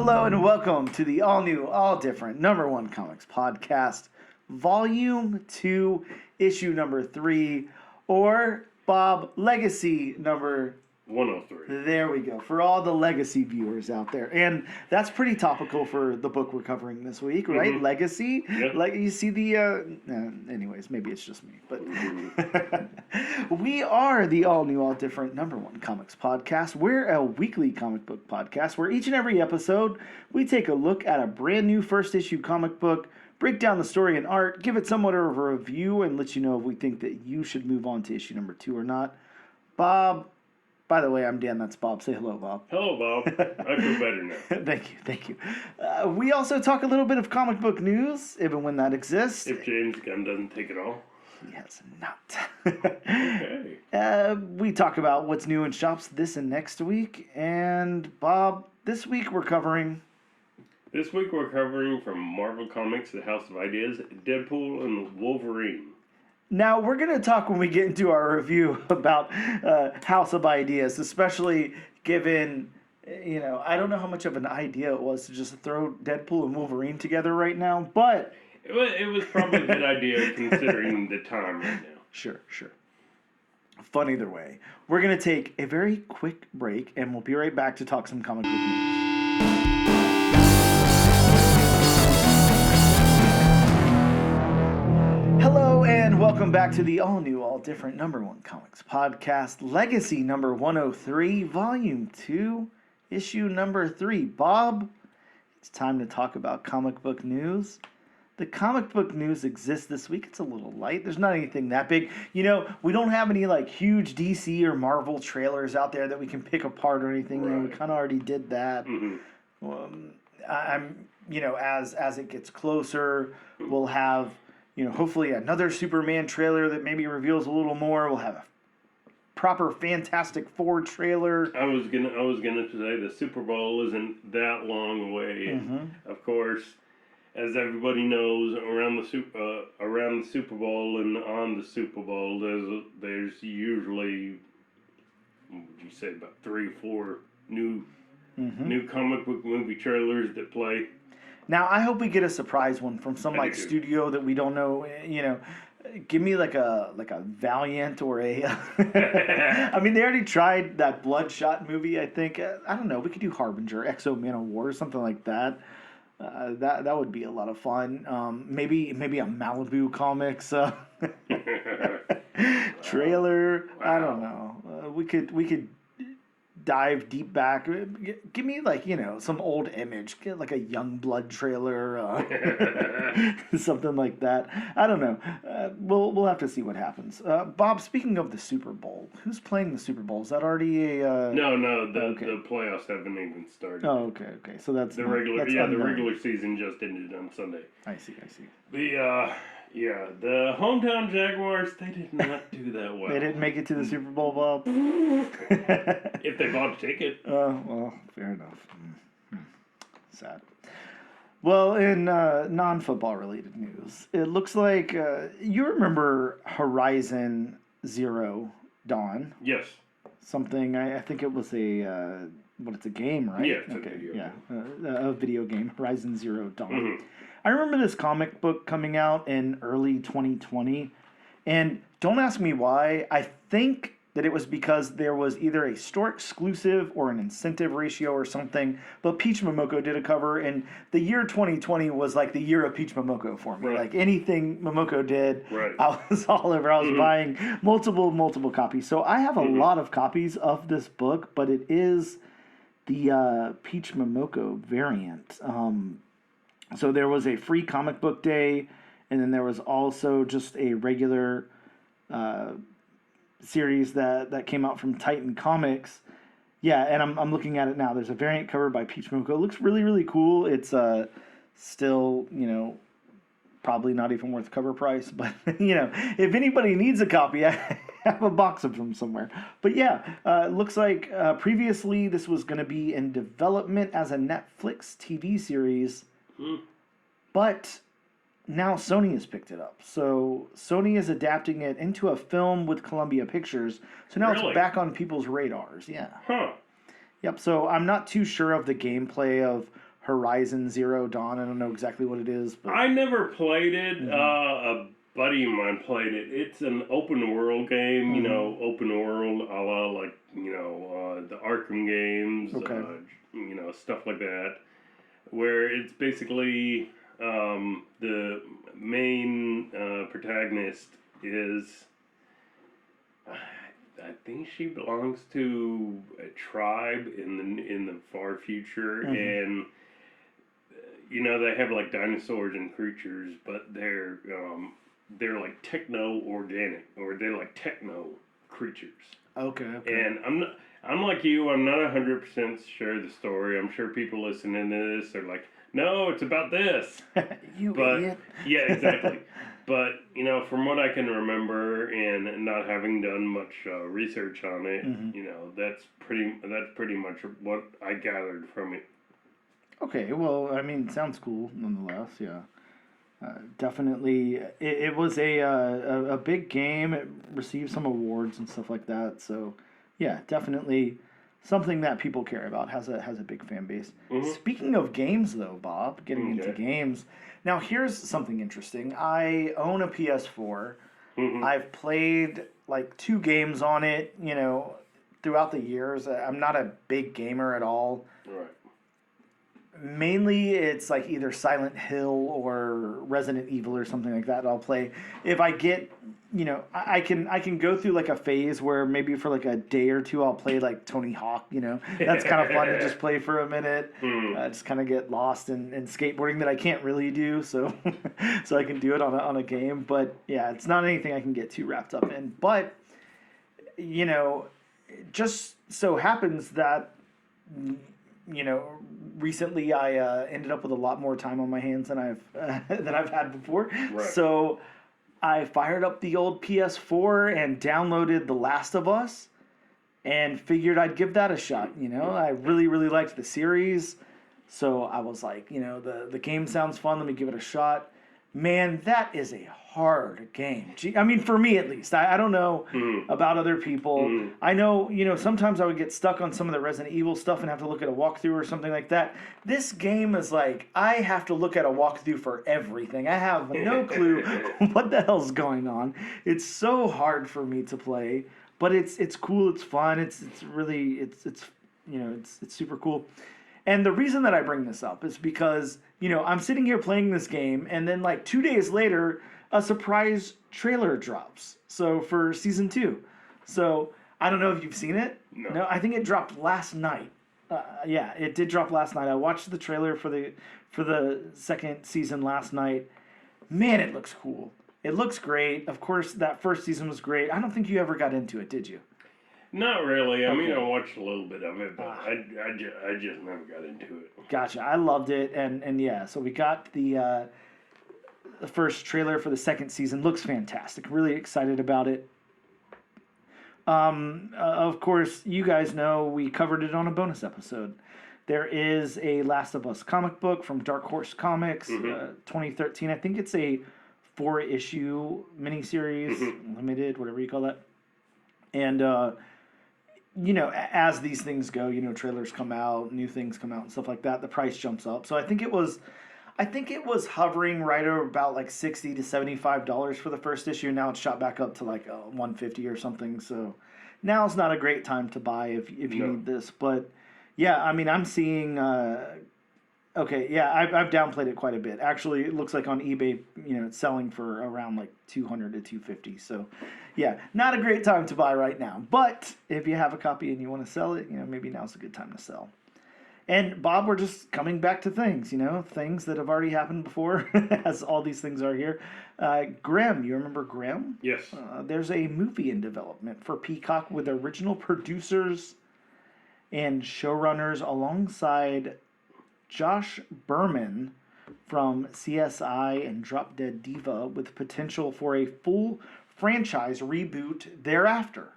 Hello and welcome to the all-new, all-different #1 Comics Podcast, Volume 2, Issue number 3, or, Bob, Legacy number 103. There we go, for all the Legacy viewers out there. And that's pretty topical for the book we're covering this week, right? Mm-hmm. Legacy. Yep. Like you see the anyways, maybe it's just me, but we are the all new, all different #1 Comics Podcast. We're a weekly comic book podcast where each and every episode we take a look at a brand new first issue comic book, break down the story and art, give it somewhat of a review, and let you know if we think that you should move on to issue number 2 or not. Bob, by the way, I'm Dan. That's Bob. Say hello, Bob. Hello, Bob. I feel better now. Thank you. We also talk a little bit of comic book news, even when that exists. If James Gunn doesn't take it all. He has not. Okay. We talk about what's new in shops this and next week. And, Bob, this week we're covering... This week we're covering from Marvel Comics, The House of Ideas, Deadpool and Wolverine. Now, we're going to talk when we get into our review about House of Ideas, especially given, I don't know how much of an idea it was to just throw Deadpool and Wolverine together right now, but... It was probably a good idea considering the time right now. Sure. Fun either way. We're going to take a very quick break, and we'll be right back to talk some comic book news. Hello and welcome back to the all-new, all-different #1 Comics Podcast, Legacy number 103, Volume 2, Issue number 3. Bob, it's time to talk about comic book news. The comic book news exists this week. It's a little light. There's not anything that big. We don't have any huge DC or Marvel trailers out there that we can pick apart or anything. Right. We kind of already did that. Mm-hmm. As it gets closer, we'll have... hopefully another Superman trailer that maybe reveals a little more. We'll have a proper Fantastic Four trailer. I was gonna say the Super Bowl isn't that long away. And of course, as everybody knows, around the Super Bowl and on the Super Bowl, there's usually, what would you say, about 3 or 4 new comic book movie trailers that play. Now, I hope we get a surprise one from some studio that we don't know. Give me like a Valiant or a. I mean, they already tried that Bloodshot movie. I think I don't know. We could do Harbinger, Exo Man of War, something like that. That would be a lot of fun. Maybe a Malibu Comics trailer. Wow. I don't know. We could dive deep back. Give me some old Image, get like a Youngblood trailer, something like that. I don't know. We'll have to see what happens. Bob, speaking of the Super Bowl, who's playing the Super Bowl? Is that already a? No. The playoffs haven't even started. Oh, okay. So that's the regular season just ended on Sunday. I see. The hometown Jaguars, they did not do that well. They didn't make it to the Super Bowl, Bob. If they bought a ticket. Well, fair enough. Sad. Well, in non-football related news, it looks like you remember Horizon Zero Dawn. Yes. Something, I think it was it's a game, right? Yeah, it's a video game. A video game, Horizon Zero Dawn. Mm-hmm. I remember this comic book coming out in early 2020, and don't ask me why. I think that it was because there was either a store exclusive or an incentive ratio or something, but Peach Momoko did a cover, and the year 2020 was like the year of Peach Momoko for me. Right. Like anything Momoko did, right. I was all over. I was buying multiple copies. So I have a lot of copies of this book, but it is the Peach Momoko variant. So there was a free comic book day, and then there was also just a regular series that came out from Titan Comics. Yeah, and I'm looking at it now. There's a variant cover by Peach Momoko. It looks really, really cool. It's still, probably not even worth cover price. But, if anybody needs a copy, I have a box of them somewhere. But yeah, it looks like previously this was going to be in development as a Netflix TV series. But now Sony has picked it up. So Sony is adapting it into a film with Columbia Pictures. So now it's back on people's radars. Yeah. Huh. Yep. So I'm not too sure of the gameplay of Horizon Zero Dawn. I don't know exactly what it is, but I never played it. A buddy of mine played it. It's an open world game, you know, open world a la like, you know, the Arkham games, Okay. You know, stuff like that, where it's basically the main protagonist is, I think she belongs to a tribe in the far future, and you know they have like dinosaurs and creatures, but they're like techno organic, or they're like techno creatures. okay. And I'm like you. I'm not 100% sure of the story. I'm sure people listening to this are like, no, it's about this. You But idiot. yeah, exactly. But you know, from what I can remember, and not having done much research on it, you know, that's pretty much what I gathered from it. Okay, well, I mean, sounds cool nonetheless. Yeah, definitely. It was a big game. It received some awards and stuff like that. So, yeah, definitely something that people care about. Has a big fan base. Speaking of games, though, Bob, getting into games. Now, here's something interesting. I own a PS4. I've played like 2 games on it. You know, throughout the years. I'm not a big gamer at all. Right. Mainly, it's like either Silent Hill or Resident Evil or something like that. I'll play if I get, you know, I can go through like a phase where maybe for like a day or two I'll play like Tony Hawk. You know, that's kind of fun to just play for a minute. Just kind of get lost in skateboarding that I can't really do, so so I can do it on a game. But yeah, it's not anything I can get too wrapped up in. But you know, it just so happens that, you know, recently I ended up with a lot more time on my hands than I've had before. Right. So I fired up the old PS4 and downloaded The Last of Us and figured I'd give that a shot. You know, I really, really liked the series. So I was like, you know, the game sounds fun. Let me give it a shot. Man, that is a hard game. I mean, for me at least. I don't know about other people. I know, you know, sometimes I would get stuck on some of the Resident Evil stuff and have to look at a walkthrough or something like that. This game is like, I have to look at a walkthrough for everything. I have no clue what the hell's going on. It's so hard for me to play, but it's cool. It's fun. It's really, it's you know, it's super cool. And the reason that I bring this up is because, you know, I'm sitting here playing this game, and then like 2 days later, a surprise trailer drops. So for season 2. So I don't know if you've seen it. No, I think it dropped last night. Yeah, it did drop last night. I watched the trailer for the second season last night. Man, it looks cool. It looks great. Of course, that first season was great. I don't think you ever got into it, did you? Not really. I mean, I watched a little bit of it, but I just never got into it. Gotcha. I loved it, and yeah. So we got the first trailer for the second season. Looks fantastic. Really excited about it. Of course, you guys know we covered it on a bonus episode. There is a Last of Us comic book from Dark Horse Comics, 2013. I think it's a 4-issue miniseries, limited, whatever you call that. And you know, as these things go, you know, trailers come out, new things come out, and stuff like that. The price jumps up. So I think it was hovering right about like $60 to $75 for the first issue. Now it's shot back up to like $150 or something. So now's not a great time to buy if you need this. But yeah, I mean, I'm seeing. Okay, yeah, I've downplayed it quite a bit. Actually, it looks like on eBay, you know, it's selling for around like $200 to $250. So, yeah, not a great time to buy right now. But if you have a copy and you want to sell it, you know, maybe now's a good time to sell. And Bob, we're just coming back to things, you know, things that have already happened before, as all these things are here. Grimm, you remember Grimm? Yes. There's a movie in development for Peacock with original producers and showrunners alongside Josh Berman from CSI and Drop Dead Diva, with potential for a full franchise reboot thereafter.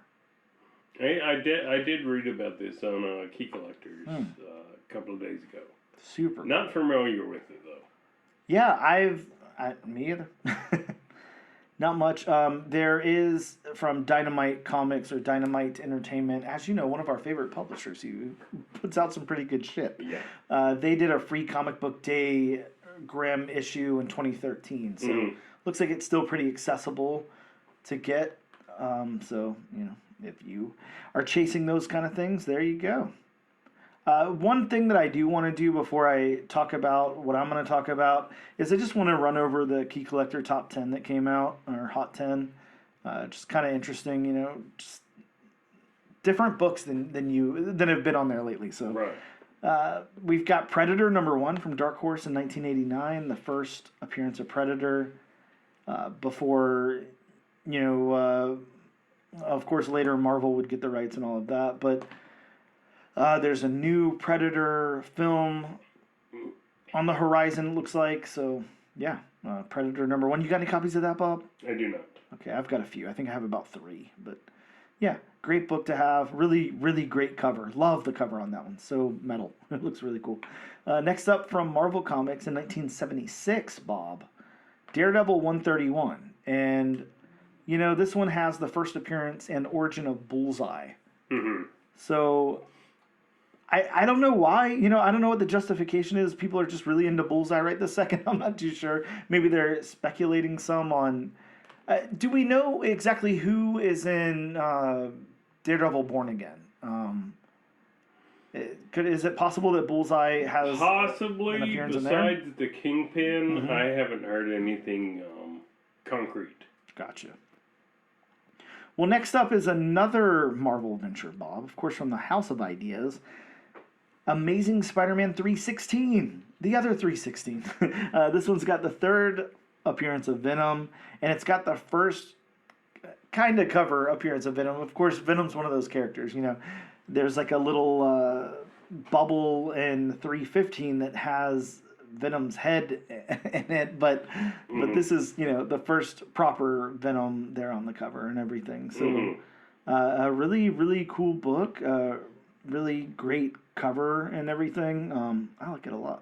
Hey, I did read about this on Key Collectors a couple of days ago. Super. Not familiar with it though. Yeah, me either. Not much. There is from Dynamite Comics or Dynamite Entertainment, as you know, one of our favorite publishers who puts out some pretty good shit. Yeah. They did a free comic book day Grimm issue in 2013. So looks like it's still pretty accessible to get. So, if you are chasing those kind of things, there you go. One thing that I do want to do before I talk about what I'm going to talk about is I just want to run over the Key Collector top 10 that came out, or Hot 10. Just kind of interesting, just different books than have been on there lately. So Right. We've got Predator #1 from Dark Horse in 1989, the first appearance of Predator before, of course, later Marvel would get the rights and all of that, but there's a new Predator film on the horizon, it looks like. So, yeah, Predator #1. You got any copies of that, Bob? I do not. Okay, I've got a few. I think I have about 3. But, yeah, great book to have. Really, really great cover. Love the cover on that one. So metal. It looks really cool. Next up from Marvel Comics in 1976, Bob, Daredevil 131. And, this one has the first appearance and origin of Bullseye. Mm-hmm. So I don't know why. I don't know what the justification is. People are just really into Bullseye right this second. I'm not too sure. Maybe they're speculating some on... do we know exactly who is in Daredevil Born Again? Is it possible that Bullseye has possibly, an appearance in there? besides the Kingpin, I haven't heard anything concrete. Gotcha. Well, next up is another Marvel venture, Bob. Of course, from the House of Ideas. Amazing Spider-Man 316. The other 316. This one's got the third appearance of Venom, and it's got the first kind of cover appearance of Venom. Of course, Venom's one of those characters, There's like a little bubble in 315 that has Venom's head in it, but this is, the first proper Venom there on the cover and everything. So a really, really cool book. Really great cover and everything. I like it a lot.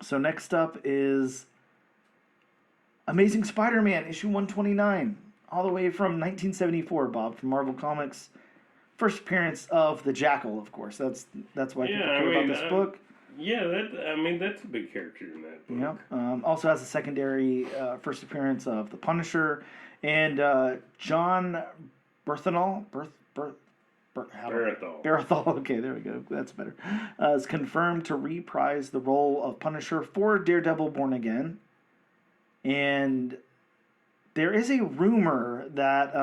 So next up is Amazing Spider-Man issue 129, all the way from 1974, Bob, from Marvel Comics. First appearance of the Jackal, of course. That's why people care about this book. Yeah, that's a big character in that book. Yep. Also has a secondary first appearance of the Punisher, and John Bernthal. Bernthal. Okay, there we go. That's better. Is confirmed to reprise the role of Punisher for Daredevil Born Again. And there is a rumor that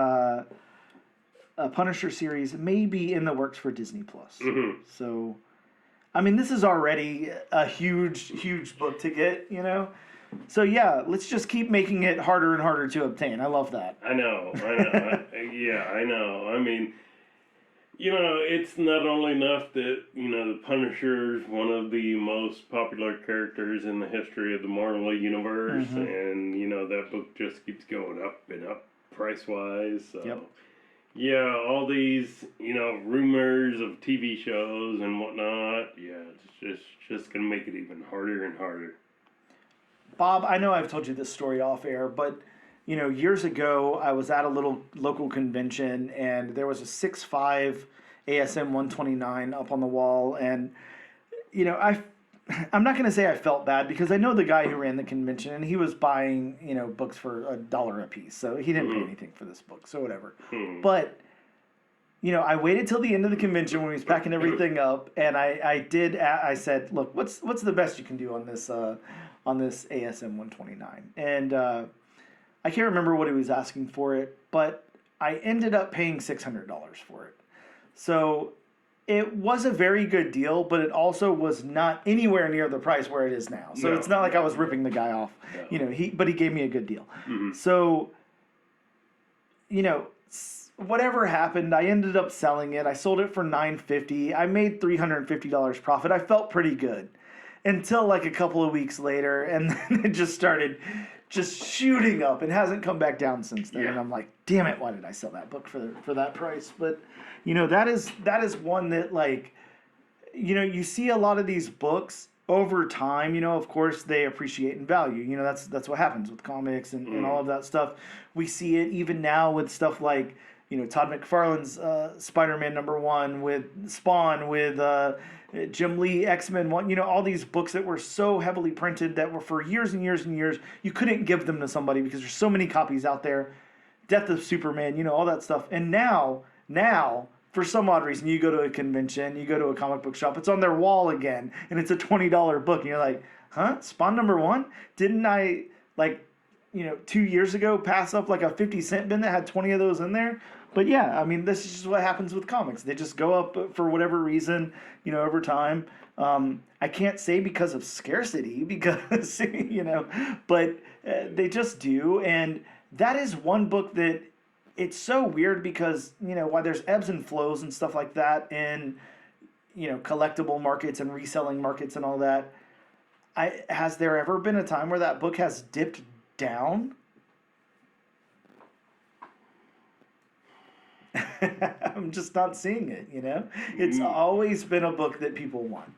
a Punisher series may be in the works for Disney Plus. So, this is already a huge, huge book to get, So, yeah, let's just keep making it harder and harder to obtain. I love that. I know. I know. It's not only enough that, the Punisher is one of the most popular characters in the history of the Marvel Universe, and, that book just keeps going up and up price-wise, so... Yep. Yeah, all these, rumors of TV shows and whatnot, it's just going to make it even harder and harder. Bob, I know I've told you this story off air, but, years ago, I was at a little local convention, and there was a 6'5" ASM 129 up on the wall, and, I'm not going to say I felt bad, because I know the guy who ran the convention, and he was buying, books for $1 a piece, so he didn't pay anything for this book, so whatever. But, I waited till the end of the convention when he was packing everything up, and I said, look, what's the best you can do on this ASM 129? And I can't remember what he was asking for it, but I ended up paying $600 for it. So it was a very good deal, but it also was not anywhere near the price where it is now. So it's not like I was ripping the guy off, but he gave me a good deal. So, whatever happened, I ended up selling it. I sold it for $950. I made $350 profit. I felt pretty good until like a couple of weeks later, and then it just started shooting up and hasn't come back down since then. And I'm like, damn it, why did I sell that book for that price? But that is one that, like, you see a lot of these books over time, of course they appreciate in value. That's what happens with comics and all of that stuff. We see it even now with stuff like, Todd McFarlane's Spider-Man #1, with Spawn, with Jim Lee X-Men 1. All these books that were so heavily printed that were for years and years and years. You couldn't give them to somebody because there's so many copies out there. Death of Superman, all that stuff. And now, for some odd reason, you go to a convention, you go to a comic book shop, it's on their wall again, and it's a $20 book, and you're like, huh? Spawn #1? Didn't I, 2 years ago pass up like a 50-cent bin that had 20 of those in there? But yeah, I mean, this is just what happens with comics. They just go up for whatever reason, over time. I can't say because of scarcity, because, but they just do. And that is one book that it's so weird because, while there's ebbs and flows and stuff like that in, collectible markets and reselling markets and all that, has there ever been a time where that book has dipped down? I'm just not seeing it, It's always been a book that people want.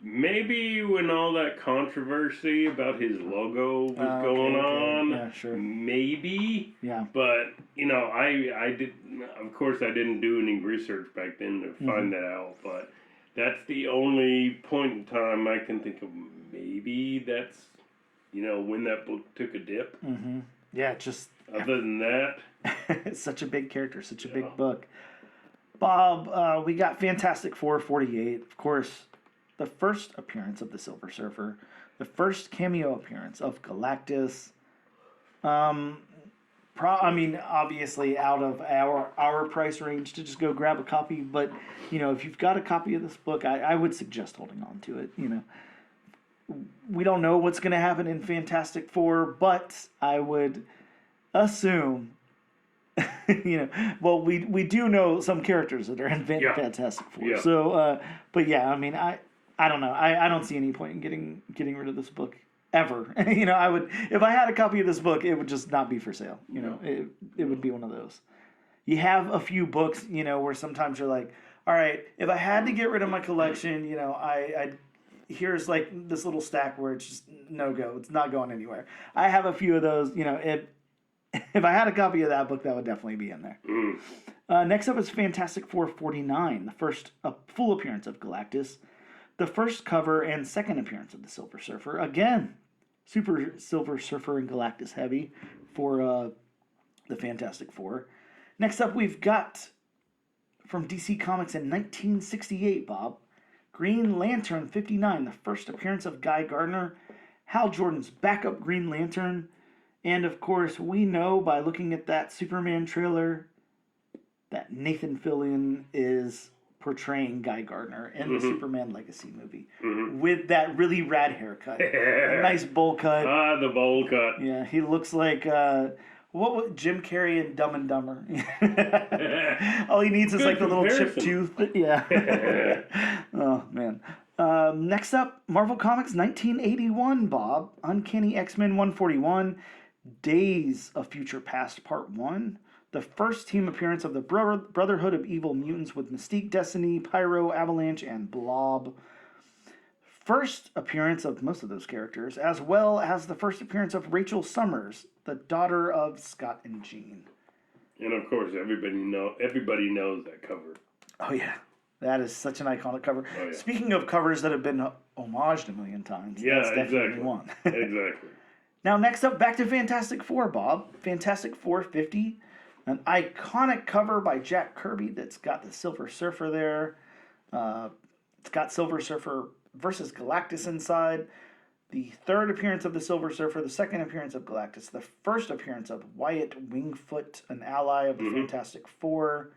Maybe when all that controversy about his logo was going on. Yeah, sure. Maybe. Yeah. But, I did, of course, I didn't do any research back then to find that out. But that's the only point in time I can think of. Maybe that's, when that book took a dip. Mm-hmm. Yeah, just... Other than that... It's such a big character, such a big book. Bob, we got Fantastic Four 48. Of course, the first appearance of the Silver Surfer. The first cameo appearance of Galactus. Obviously out of our price range to just go grab a copy. But, if you've got a copy of this book, I would suggest holding on to it, We don't know what's going to happen in Fantastic Four, but I would assume... we do know some characters that are in Fantastic Four. Yeah. So, but yeah, I mean, I don't know. I don't see any point in getting rid of this book ever. I would, if I had a copy of this book, it would just not be for sale. It would be one of those. You have a few books, where sometimes you're like, all right, if I had to get rid of my collection, I here's like this little stack where it's just no go. It's not going anywhere. I have a few of those, If I had a copy of that book, that would definitely be in there. Next up is Fantastic Four 49, the first full appearance of Galactus, the first cover and second appearance of the Silver Surfer. Again, super Silver Surfer and Galactus heavy for the Fantastic Four. Next up, we've got from DC Comics in 1968, Bob, Green Lantern 59, the first appearance of Guy Gardner, Hal Jordan's backup Green Lantern. And, of course, we know by looking at that Superman trailer that Nathan Fillion is portraying Guy Gardner in the Superman Legacy movie with that really rad haircut. A nice bowl cut. The bowl cut. Yeah, he looks like, what was Jim Carrey in Dumb and Dumber? All he needs is like the little chipped tooth. Yeah. Oh, man. Next up, Marvel Comics 1981, Bob. Uncanny X-Men 141. Days of Future Past Part 1. The first team appearance of the Brotherhood of Evil Mutants with Mystique, Destiny, Pyro, Avalanche, and Blob. First appearance of most of those characters, as well as the first appearance of Rachel Summers, the daughter of Scott and Jean. And of course, everybody knows that cover. Oh yeah, that is such an iconic cover. Oh, yeah. Speaking of covers that have been homaged a million times, yeah, that's definitely exactly. one. Exactly. Now, next up, back to Fantastic Four, Bob. Fantastic Four 50, an iconic cover by Jack Kirby that's got the Silver Surfer there. It's got Silver Surfer versus Galactus inside. The third appearance of the Silver Surfer, the second appearance of Galactus, the first appearance of Wyatt Wingfoot, an ally of the Fantastic Four,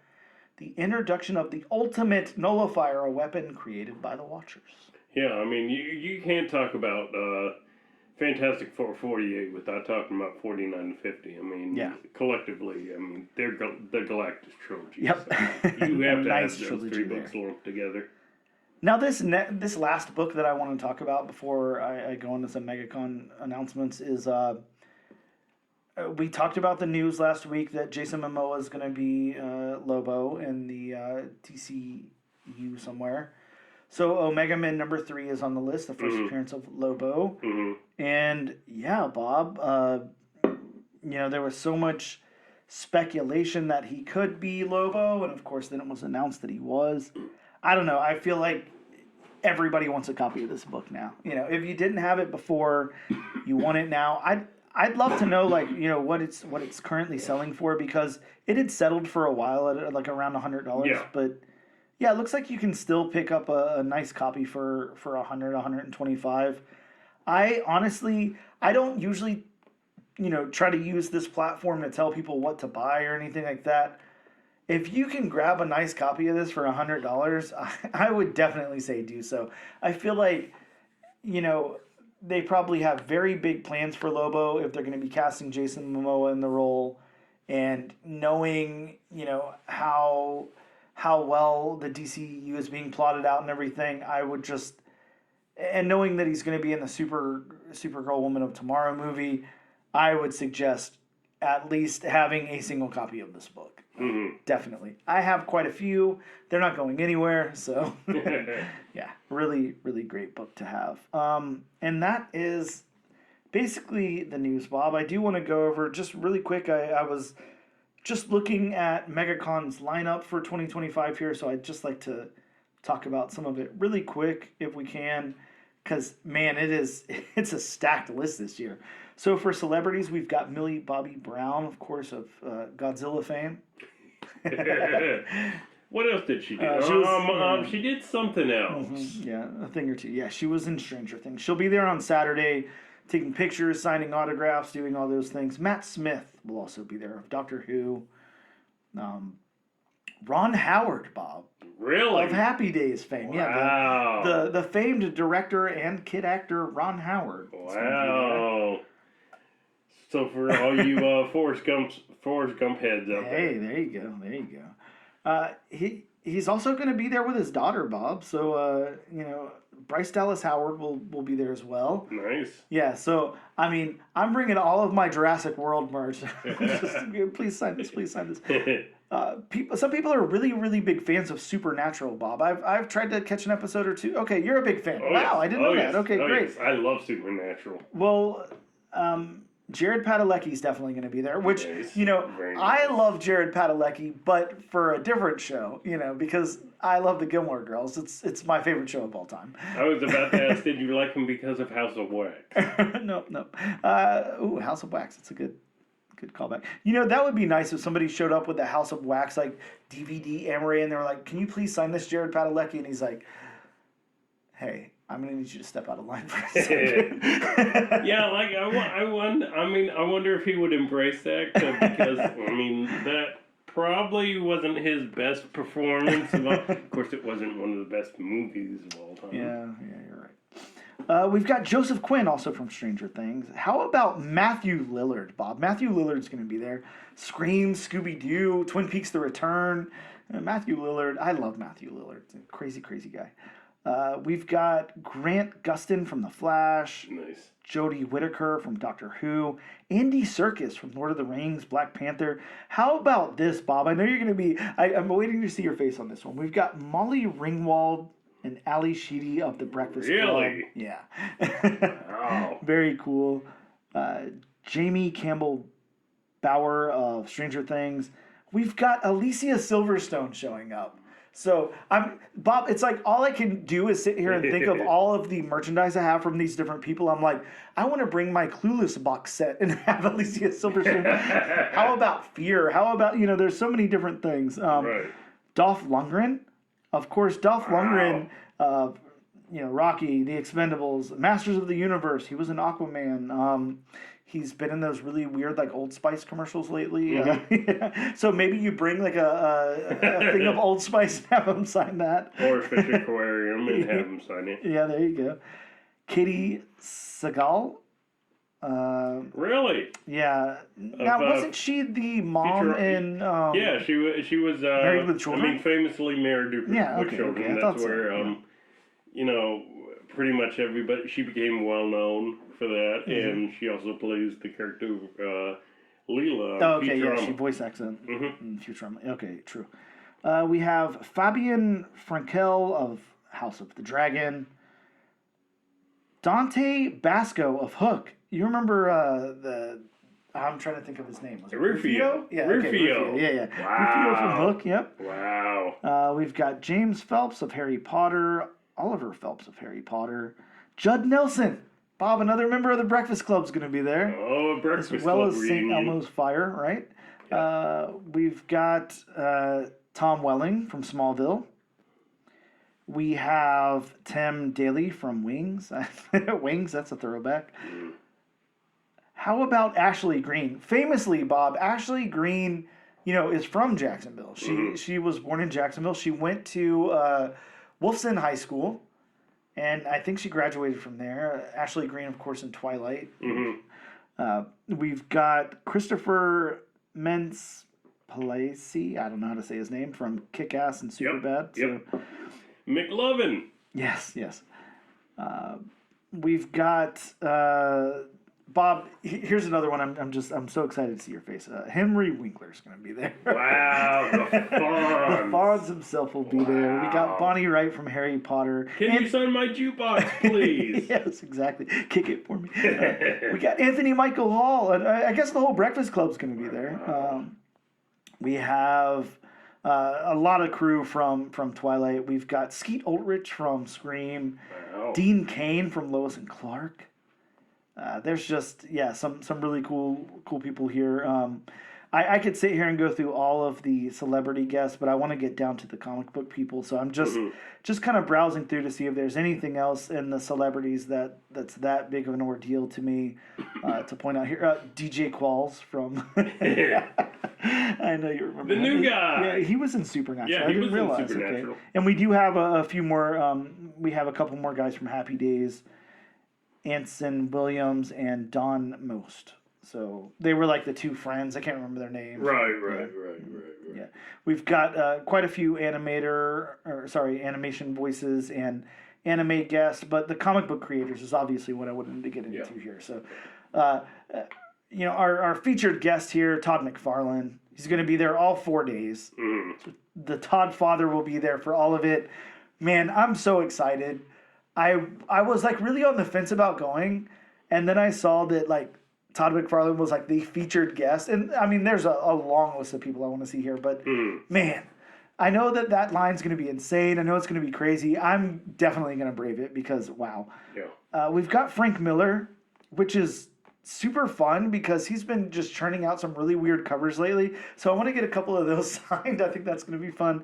the introduction of the Ultimate Nullifier, a weapon created by the Watchers. Yeah, I mean, you can't talk about Fantastic Four 48 without talking about 49 and 50. I mean, collectively, I mean, they're the Galactus trilogy. Yep. So you have to Nice have those trilogy three books there. lumped together. Now, this last book that I want to talk about before I go into some MegaCon announcements is we talked about the news last week that Jason Momoa is going to be Lobo in the TCU somewhere. So Omega Man number 3 is on the list, the first appearance of Lobo. And yeah, Bob, there was so much speculation that he could be Lobo, and of course then it was announced that he was. I don't know. I feel like everybody wants a copy of this book now. If you didn't have it before, you want it now. I'd love to know what it's currently selling for, because it had settled for a while at like around $100. Yeah. But yeah, it looks like you can still pick up a nice copy for 100, 125. I honestly, I don't usually try to use this platform to tell people what to buy or anything like that. If you can grab a nice copy of this for $100, I would definitely say do so. I feel like, they probably have very big plans for Lobo if they're going to be casting Jason Momoa in the role, and knowing, how well the DCU is being plotted out and everything, I would just, and knowing that he's going to be in the Supergirl Woman of Tomorrow movie, I would suggest at least having a single copy of this book. Definitely. I have quite a few. They're not going anywhere, so yeah, really, really great book to have. And that is basically the news, Bob. I do want to go over just really quick. I was just looking at MegaCon's lineup for 2025 here, so I'd just like to talk about some of it really quick if we can, because man, it's a stacked list this year. So for celebrities, we've got Millie Bobby Brown, of course, of Godzilla fame. What else did she do? She did something else. Yeah, a thing or two. Yeah, she was in Stranger Things. She'll be there on Saturday, taking pictures, signing autographs, doing all those things. Matt Smith will also be there, of Doctor Who. Ron Howard, Bob. Really? Of Happy Days fame. Wow. Yeah, the famed director and kid actor Ron Howard. Wow. So for all you Forrest Gump heads out there. Hey, there you go. He's also going to be there with his daughter, Bob. So Bryce Dallas Howard will be there as well. Nice. Yeah. So I'm bringing all of my Jurassic World merch. Please sign this. Please sign this. Some people are really, really big fans of Supernatural, Bob. I've tried to catch an episode or two. Okay, you're a big fan. Wow, I didn't know that. Okay, great. Yes. I love Supernatural. Well, Jared Padalecki's definitely going to be there, which, nice. I love Jared Padalecki, but for a different show, because I love the Gilmore Girls. It's my favorite show of all time. I was about to ask, did you like him because of House of Wax? No. House of Wax. It's a good callback. That would be nice if somebody showed up with the House of Wax, like, DVD Amaray, and they were like, can you please sign this, Jared Padalecki? And he's like, hey, I'm going to need you to step out of line for a second. Yeah, like, I wonder if he would embrace that, because, that probably wasn't his best performance. Of course, it wasn't one of the best movies of all time. Yeah, you're right. We've got Joseph Quinn, also from Stranger Things. How about Matthew Lillard, Bob? Matthew Lillard's going to be there. Scream, Scooby-Doo, Twin Peaks: The Return. Matthew Lillard. I love Matthew Lillard. He's a crazy, crazy guy. We've got Grant Gustin from The Flash. Nice. Jodie Whittaker from Doctor Who. Andy Serkis from Lord of the Rings, Black Panther. How about this, Bob? I know you're going to be... I'm waiting to see your face on this one. We've got Molly Ringwald and Ali Sheedy of The Breakfast Club. Really? Yeah. Wow. Very cool. Jamie Campbell Bower of Stranger Things. We've got Alicia Silverstone showing up. So Bob, it's like all I can do is sit here and think of all of the merchandise I have from these different people. I'm like, I want to bring my Clueless box set and have Alicia Silverstone. How about Fear? How about, there's so many different things. Right. Dolph Lundgren. Of course, Dolph Lundgren, Rocky, The Expendables, Masters of the Universe. He was in Aquaman. He's been in those really weird, like, Old Spice commercials lately. Mm-hmm. So maybe you bring, like, a thing of Old Spice and have him sign that. Or a fish aquarium and have him sign it. Yeah, there you go. Katie Sagal. Really? Yeah. Now, wasn't she the mom in... yeah, she was... Married with Children? Famously married with children. Okay, That's where, pretty much everybody... She became well-known for that, and she also plays the character of Leela. Oh, okay, Futurama. Yeah, she voice accent in Futurama. Okay, true. We have Fabian Frankel of House of the Dragon. Dante Basco of Hook. You remember I'm trying to think of his name. Was it Rufio? Yeah, Rufio. Okay, Rufio. Yeah. Wow. Rufio from Hook, yep. Wow. We've got James Phelps of Harry Potter. Oliver Phelps of Harry Potter. Judd Nelson. Bob, another member of the Breakfast Club, is going to be there. Oh, Breakfast Club. As well as reunion. St. Elmo's Fire, right? Yeah. We've got Tom Welling from Smallville. We have Tim Daly from Wings. Wings, that's a throwback. Mm. How about Ashley Green? Famously, Bob, Ashley Green, is from Jacksonville. She was born in Jacksonville. She went to Wolfson High School, and I think she graduated from there. Ashley Green, of course, in Twilight. Mm-hmm. We've got Christopher Mintz-Pileggi. I don't know how to say his name, from Kick-Ass and Superbad. Yep. McLovin. Yes. We've got Bob. Here's another one. I'm so excited to see your face. Henry Winkler's going to be there. Wow, the Fonz. The Fonz himself will be there. We got Bonnie Wright from Harry Potter. Can you sign my jukebox, please? Yes, exactly. Kick it for me. We got Anthony Michael Hall, and I guess the whole Breakfast Club's going to be there. We have a lot of crew from Twilight. We've got Skeet Ulrich from Scream. Wow. Dean Cain from Lois and Clark. There's just some really cool people here. I could sit here and go through all of the celebrity guests, but I want to get down to the comic book people. So I'm just kind of browsing through to see if there's anything else in the celebrities that's that big of an ordeal to me to point out here. DJ Qualls from. I know you remember the new guy. Yeah, he was in Supernatural. Yeah, I didn't realize. in Supernatural. Okay. And we do have a few more. We have a couple more guys from Happy Days. Anson Williams and Don Most. So they were like the two friends. I can't remember their names. Right. Yeah, we've got quite a few animation voices and anime guests, but the comic book creators is obviously what I wanted to get into here. So, our featured guest here, Todd McFarlane. He's going to be there all 4 days. The Todd father will be there for all of it. Man, I'm so excited. I was like really on the fence about going, and then I saw that like Todd McFarlane was like the featured guest, and I mean there's a long list of people I want to see here, but man, I know that line's going to be insane. I know it's going to be crazy. I'm definitely going to brave it because wow. Yeah. We've got Frank Miller, which is super fun because he's been just churning out some really weird covers lately. So I want to get a couple of those signed. I think that's going to be fun.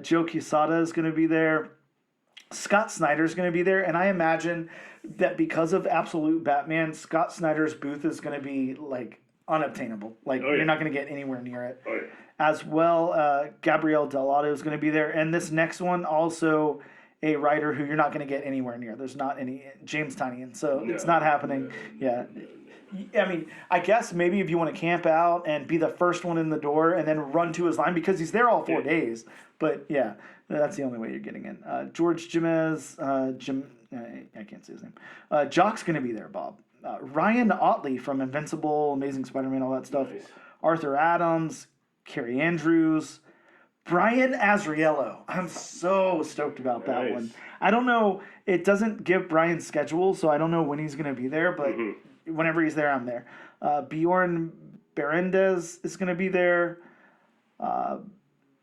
Joe Quesada is going to be there. Scott Snyder's going to be there, and I imagine that because of Absolute Batman, Scott Snyder's booth is going to be like unobtainable. Like you're not going to get anywhere near it. Oh, yeah. As well, Gabrielle Dell'Otto is going to be there, and this next one also a writer who you're not going to get anywhere near. There's not any James Tynion, so it's not happening. Yeah. I mean, I guess maybe if you want to camp out and be the first one in the door and then run to his line because he's there all 4 days. But yeah, that's the only way you're getting in. George Jimez, I can't say his name. Jock's going to be there, Bob. Ryan Otley from Invincible, Amazing Spider-Man, all that stuff. Nice. Arthur Adams, Carrie Andrews, Brian Azriello. I'm so stoked about that one. I don't know. It doesn't give Brian's schedule, so I don't know when he's going to be there, but whenever he's there, I'm there. Bjorn Berendez is going to be there.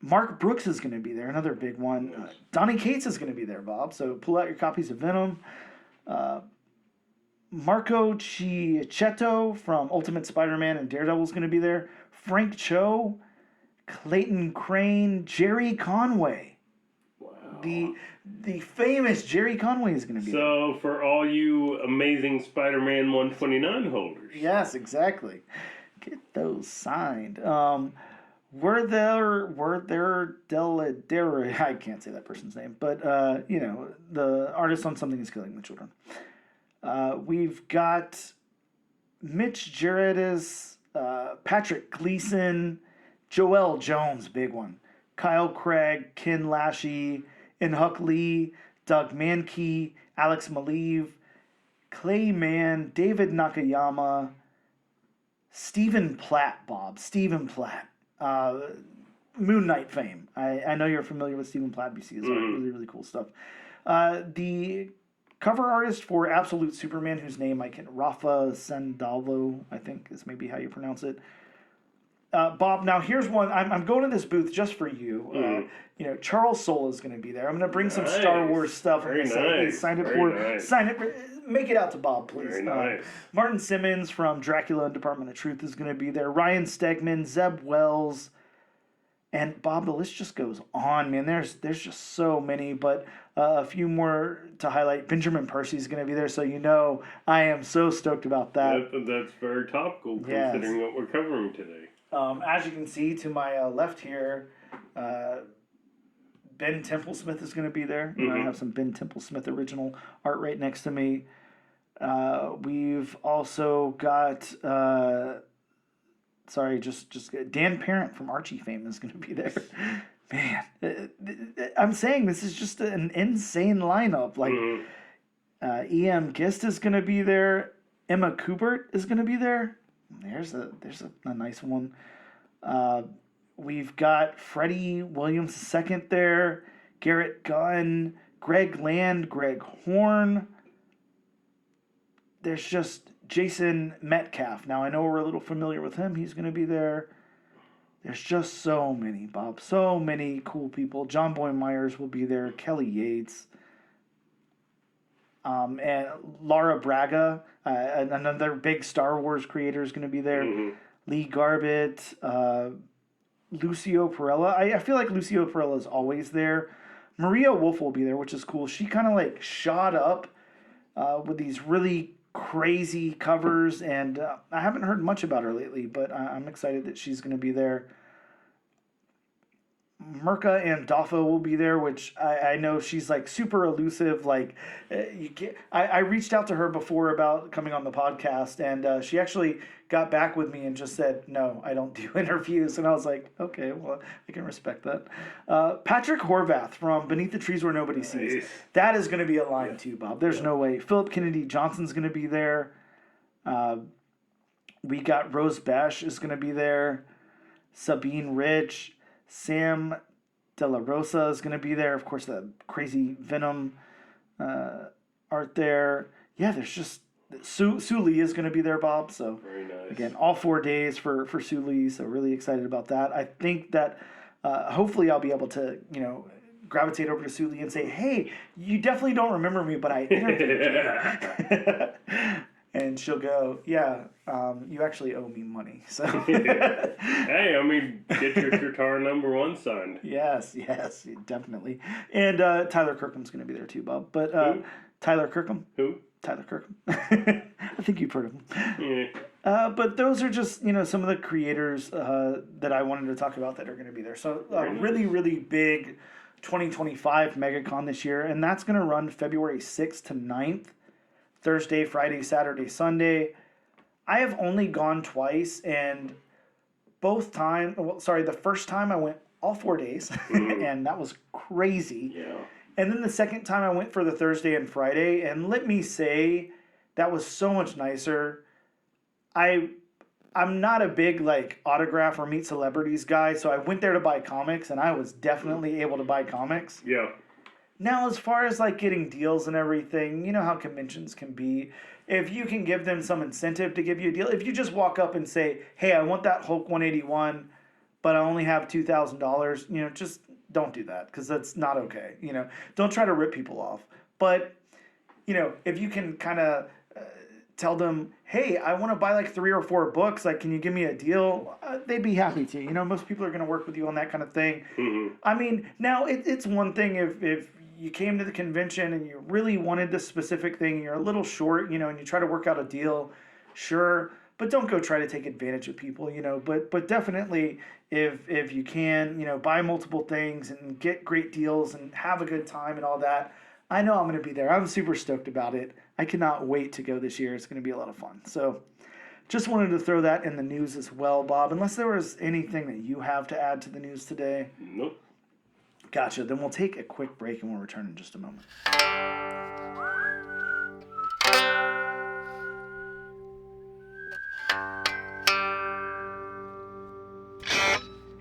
Mark Brooks is going to be there, another big one. Donnie Cates is going to be there, Bob, so pull out your copies of Venom. Marco Cicchetto from Ultimate Spider-Man and Daredevil is going to be there. Frank Cho, Clayton Crane, Jerry Conway. Wow. The famous Jerry Conway is going to be there. So for all you Amazing Spider-Man 129 holders. Yes, exactly. Get those signed. Were there Deladera, I can't say that person's name, but the artist on Something is Killing the Children. We've got Mitch Gerardis, Patrick Gleason, Joel Jones, big one. Kyle Craig, Ken Lashley, Inhuck Lee, Doug Mankey, Alex Maleev, Clay Mann, David Nakayama, Stephen Platt, Bob. Stephen Platt. Moon Knight fame. I know you're familiar with Stephen Platt. BC is really, really cool stuff. The cover artist for Absolute Superman, whose name I can, Rafa Sandalvo, I think is maybe how you pronounce it. Bob, now here's one. I'm going to this booth just for you. Charles Soule is going to be there. I'm going to bring some Star Wars stuff. Very I'm going to say, hey, nice. sign it Very for, nice. sign it. Make it out to Bob, please. Very nice. Martin Simmons from Dracula and Department of Truth is going to be there. Ryan Stegman, Zeb Wells, and Bob. The list just goes on, man. There's just so many, but a few more to highlight. Benjamin Percy is going to be there, so I am so stoked about that. That's very topical considering what we're covering today. As you can see to my left here, Ben Templesmith is going to be there. I have some Ben Templesmith original art right next to me. We've also got, just Dan Parent from Archie fame is going to be there. Man, I'm saying this is just an insane lineup. Like, E.M. Gist is going to be there. Emma Kubert is going to be there. There's a nice one. We've got Freddie Williams II there, Garrett Gunn, Greg Land, Greg Horn. There's just Jason Metcalf. Now, I know we're a little familiar with him. He's going to be there. There's just so many, Bob. So many cool people. John Boy Myers will be there. Kelly Yates. And Laura Braga, another big Star Wars creator, is going to be there. Lee Garbett, Lucio Perella. I feel like Lucio Perella is always there. Maria Wolf will be there, which is cool. She kind of like shot up with these really crazy covers, and I haven't heard much about her lately, but I'm excited that she's going to be there. Mirka Andolfo will be there, which I know she's like super elusive. Like, I reached out to her before about coming on the podcast, and she actually got back with me and just said, "No, I don't do interviews." And I was like, "Okay, well, I can respect that." Patrick Horvath from Beneath the Trees Where Nobody Sees. That is going to be a line too, Bob. There's no way. Philip Kennedy Johnson's going to be there. We got Rose Besh is going to be there. Sabine Rich. Sam De La Rosa is going to be there. Of course, the crazy Venom art there. Yeah, there's just... Sue Lee is going to be there, Bob. So, very nice. Again, all 4 days for Sue Lee. So, really excited about that. I think that hopefully I'll be able to, gravitate over to Sue Lee and say, "Hey, you definitely don't remember me, but I interviewed you." And she'll go, "Yeah, you actually owe me money." So, hey, get your Qatar #1 signed. Yes, definitely. And Tyler Kirkham's going to be there too, Bob. But Who? Tyler Kirkham. Who? Tyler Kirkham. I think you've heard of him. Yeah. But those are just some of the creators that I wanted to talk about that are going to be there. So really, really big 2025 MegaCon this year, and that's going to run February 6th to 9th. Thursday, Friday, Saturday, Sunday. I have only gone twice, and the first time I went all 4 days, and that was crazy. Yeah. And then the second time I went for the Thursday and Friday, and let me say, that was so much nicer. I'm not a big autograph or meet celebrities guy, so I went there to buy comics, and I was definitely able to buy comics. Yeah. Now, as far as getting deals and everything, you know how conventions can be. If you can give them some incentive to give you a deal, if you just walk up and say, "Hey, I want that Hulk 181, but I only have $2,000," just don't do that, because that's not okay. Don't try to rip people off. But if you can kind of tell them, "Hey, I want to buy 3 or 4 books. Can you give me a deal?" They'd be happy to. Most people are going to work with you on that kind of thing. Now it's one thing if you came to the convention and you really wanted this specific thing, and you're a little short, and you try to work out a deal, sure, but don't go try to take advantage of people, but definitely if you can, buy multiple things and get great deals and have a good time and all that. I know I'm going to be there. I'm super stoked about it. I cannot wait to go this year. It's going to be a lot of fun. So just wanted to throw that in the news as well, Bob, unless there was anything that you have to add to the news today. Nope. Gotcha. Then we'll take a quick break and we'll return in just a moment.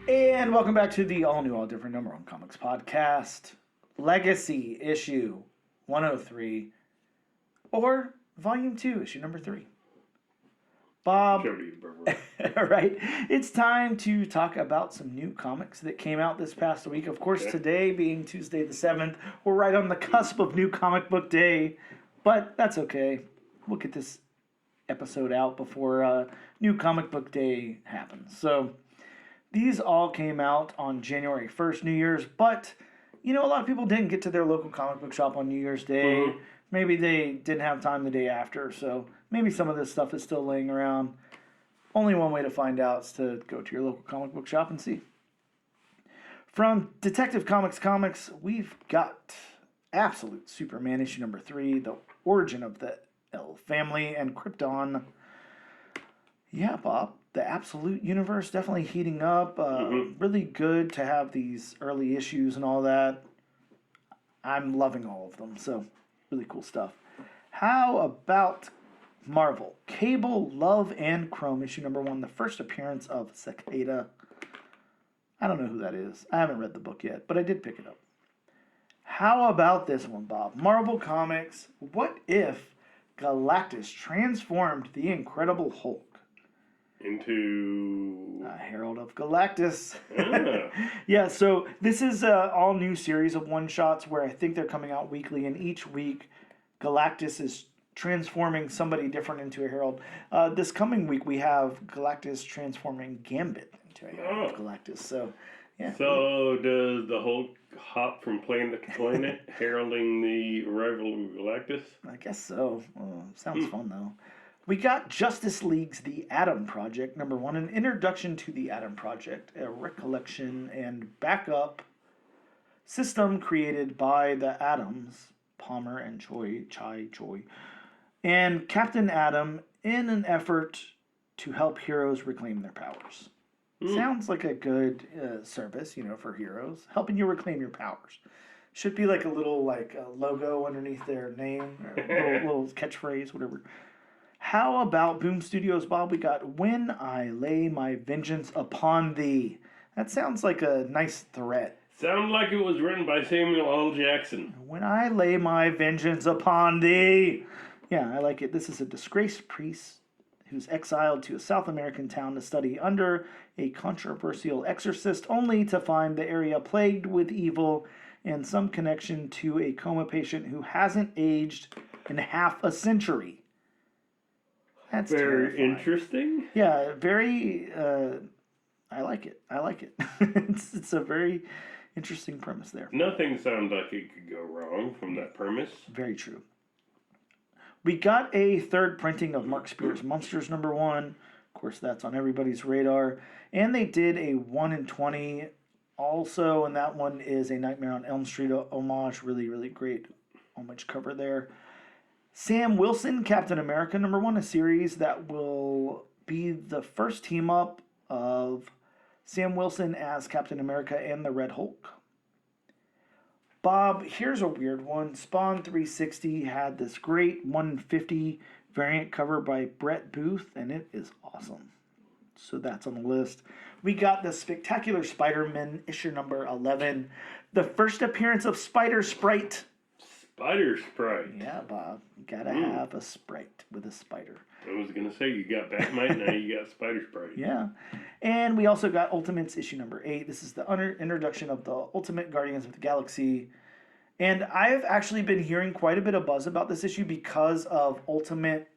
And welcome back to the all new, all different Number One Comics podcast. Legacy issue 103, or Volume 2, Issue number 3. Bob, all right, it's time to talk about some new comics that came out this past week. Of course, today being Tuesday the 7th, we're right on the cusp of New Comic Book Day, but that's okay. We'll get this episode out before New Comic Book Day happens. So these all came out on January 1st, New Year's, but, you know, a lot of people didn't get to their local comic book shop on New Year's Day. Mm-hmm. Maybe they didn't have time the day after, so maybe some of this stuff is still laying around. Only one way to find out is to go to your local comic book shop and see. From Detective Comics, we've got Absolute Superman, issue number 3, The Origin of the L Family, and Krypton. Yeah, Bob, the Absolute universe definitely heating up. Really good to have these early issues and all that. I'm loving all of them, so really cool stuff. How about Marvel? Cable, Love, and Chrome, issue number 1, the first appearance of Cicada. I don't know who that is. I haven't read the book yet, but I did pick it up. How about this one, Bob? Marvel Comics, What If Galactus Transformed the Incredible Hulk into Herald of Galactus? Yeah, so this is an all-new series of one-shots where I think they're coming out weekly, and each week Galactus is transforming somebody different into a Herald. This coming week we have Galactus transforming Gambit into a Herald of Galactus. So, yeah. So does the Hulk hop from planet to planet, heralding the arrival of Galactus? I guess so. Sounds fun, though. We got Justice League's The Atom Project, number 1, an introduction to the Atom Project, a recollection and backup system created by the Atoms, Palmer and Choi, and Captain Atom in an effort to help heroes reclaim their powers. Sounds like a good service, you know, for heroes, helping you reclaim your powers. Should be like a little logo underneath their name, or little catchphrase, whatever. How about Boom Studios, Bob? We got When I Lay My Vengeance Upon Thee. That sounds like a nice threat. Sounds like it was written by Samuel L. Jackson. When I lay my vengeance upon thee. Yeah, I like it. This is a disgraced priest who's exiled to a South American town to study under a controversial exorcist, only to find the area plagued with evil and some connection to a coma patient who hasn't aged in half a century. That's very terrifying. Interesting. Yeah, very. I like it. It's a very interesting premise there. Nothing sounds like it could go wrong from that premise. Very true. We got a third printing of Mark Spears' Monsters number 1. Of course, that's on everybody's radar. And they did a 1 in 20 also, and that one is a Nightmare on Elm Street homage. Really, really great homage cover there. Sam Wilson, Captain America number 1, a series that will be the first team up of Sam Wilson as Captain America and the Red Hulk. Bob, here's a weird one. Spawn 360 had this great 150 variant cover by Brett Booth, and it is awesome. So that's on the list. We got the Spectacular Spider-Man issue number 11, the first appearance of Spider Sprite. Spider Sprite. Yeah, Bob. You gotta have a Sprite with a spider. I was gonna say, you got Batmite, now you got Spider Sprite. Yeah. And we also got Ultimates issue number 8. This is the introduction of the Ultimate Guardians of the Galaxy. And I've actually been hearing quite a bit of buzz about this issue because of Ultimate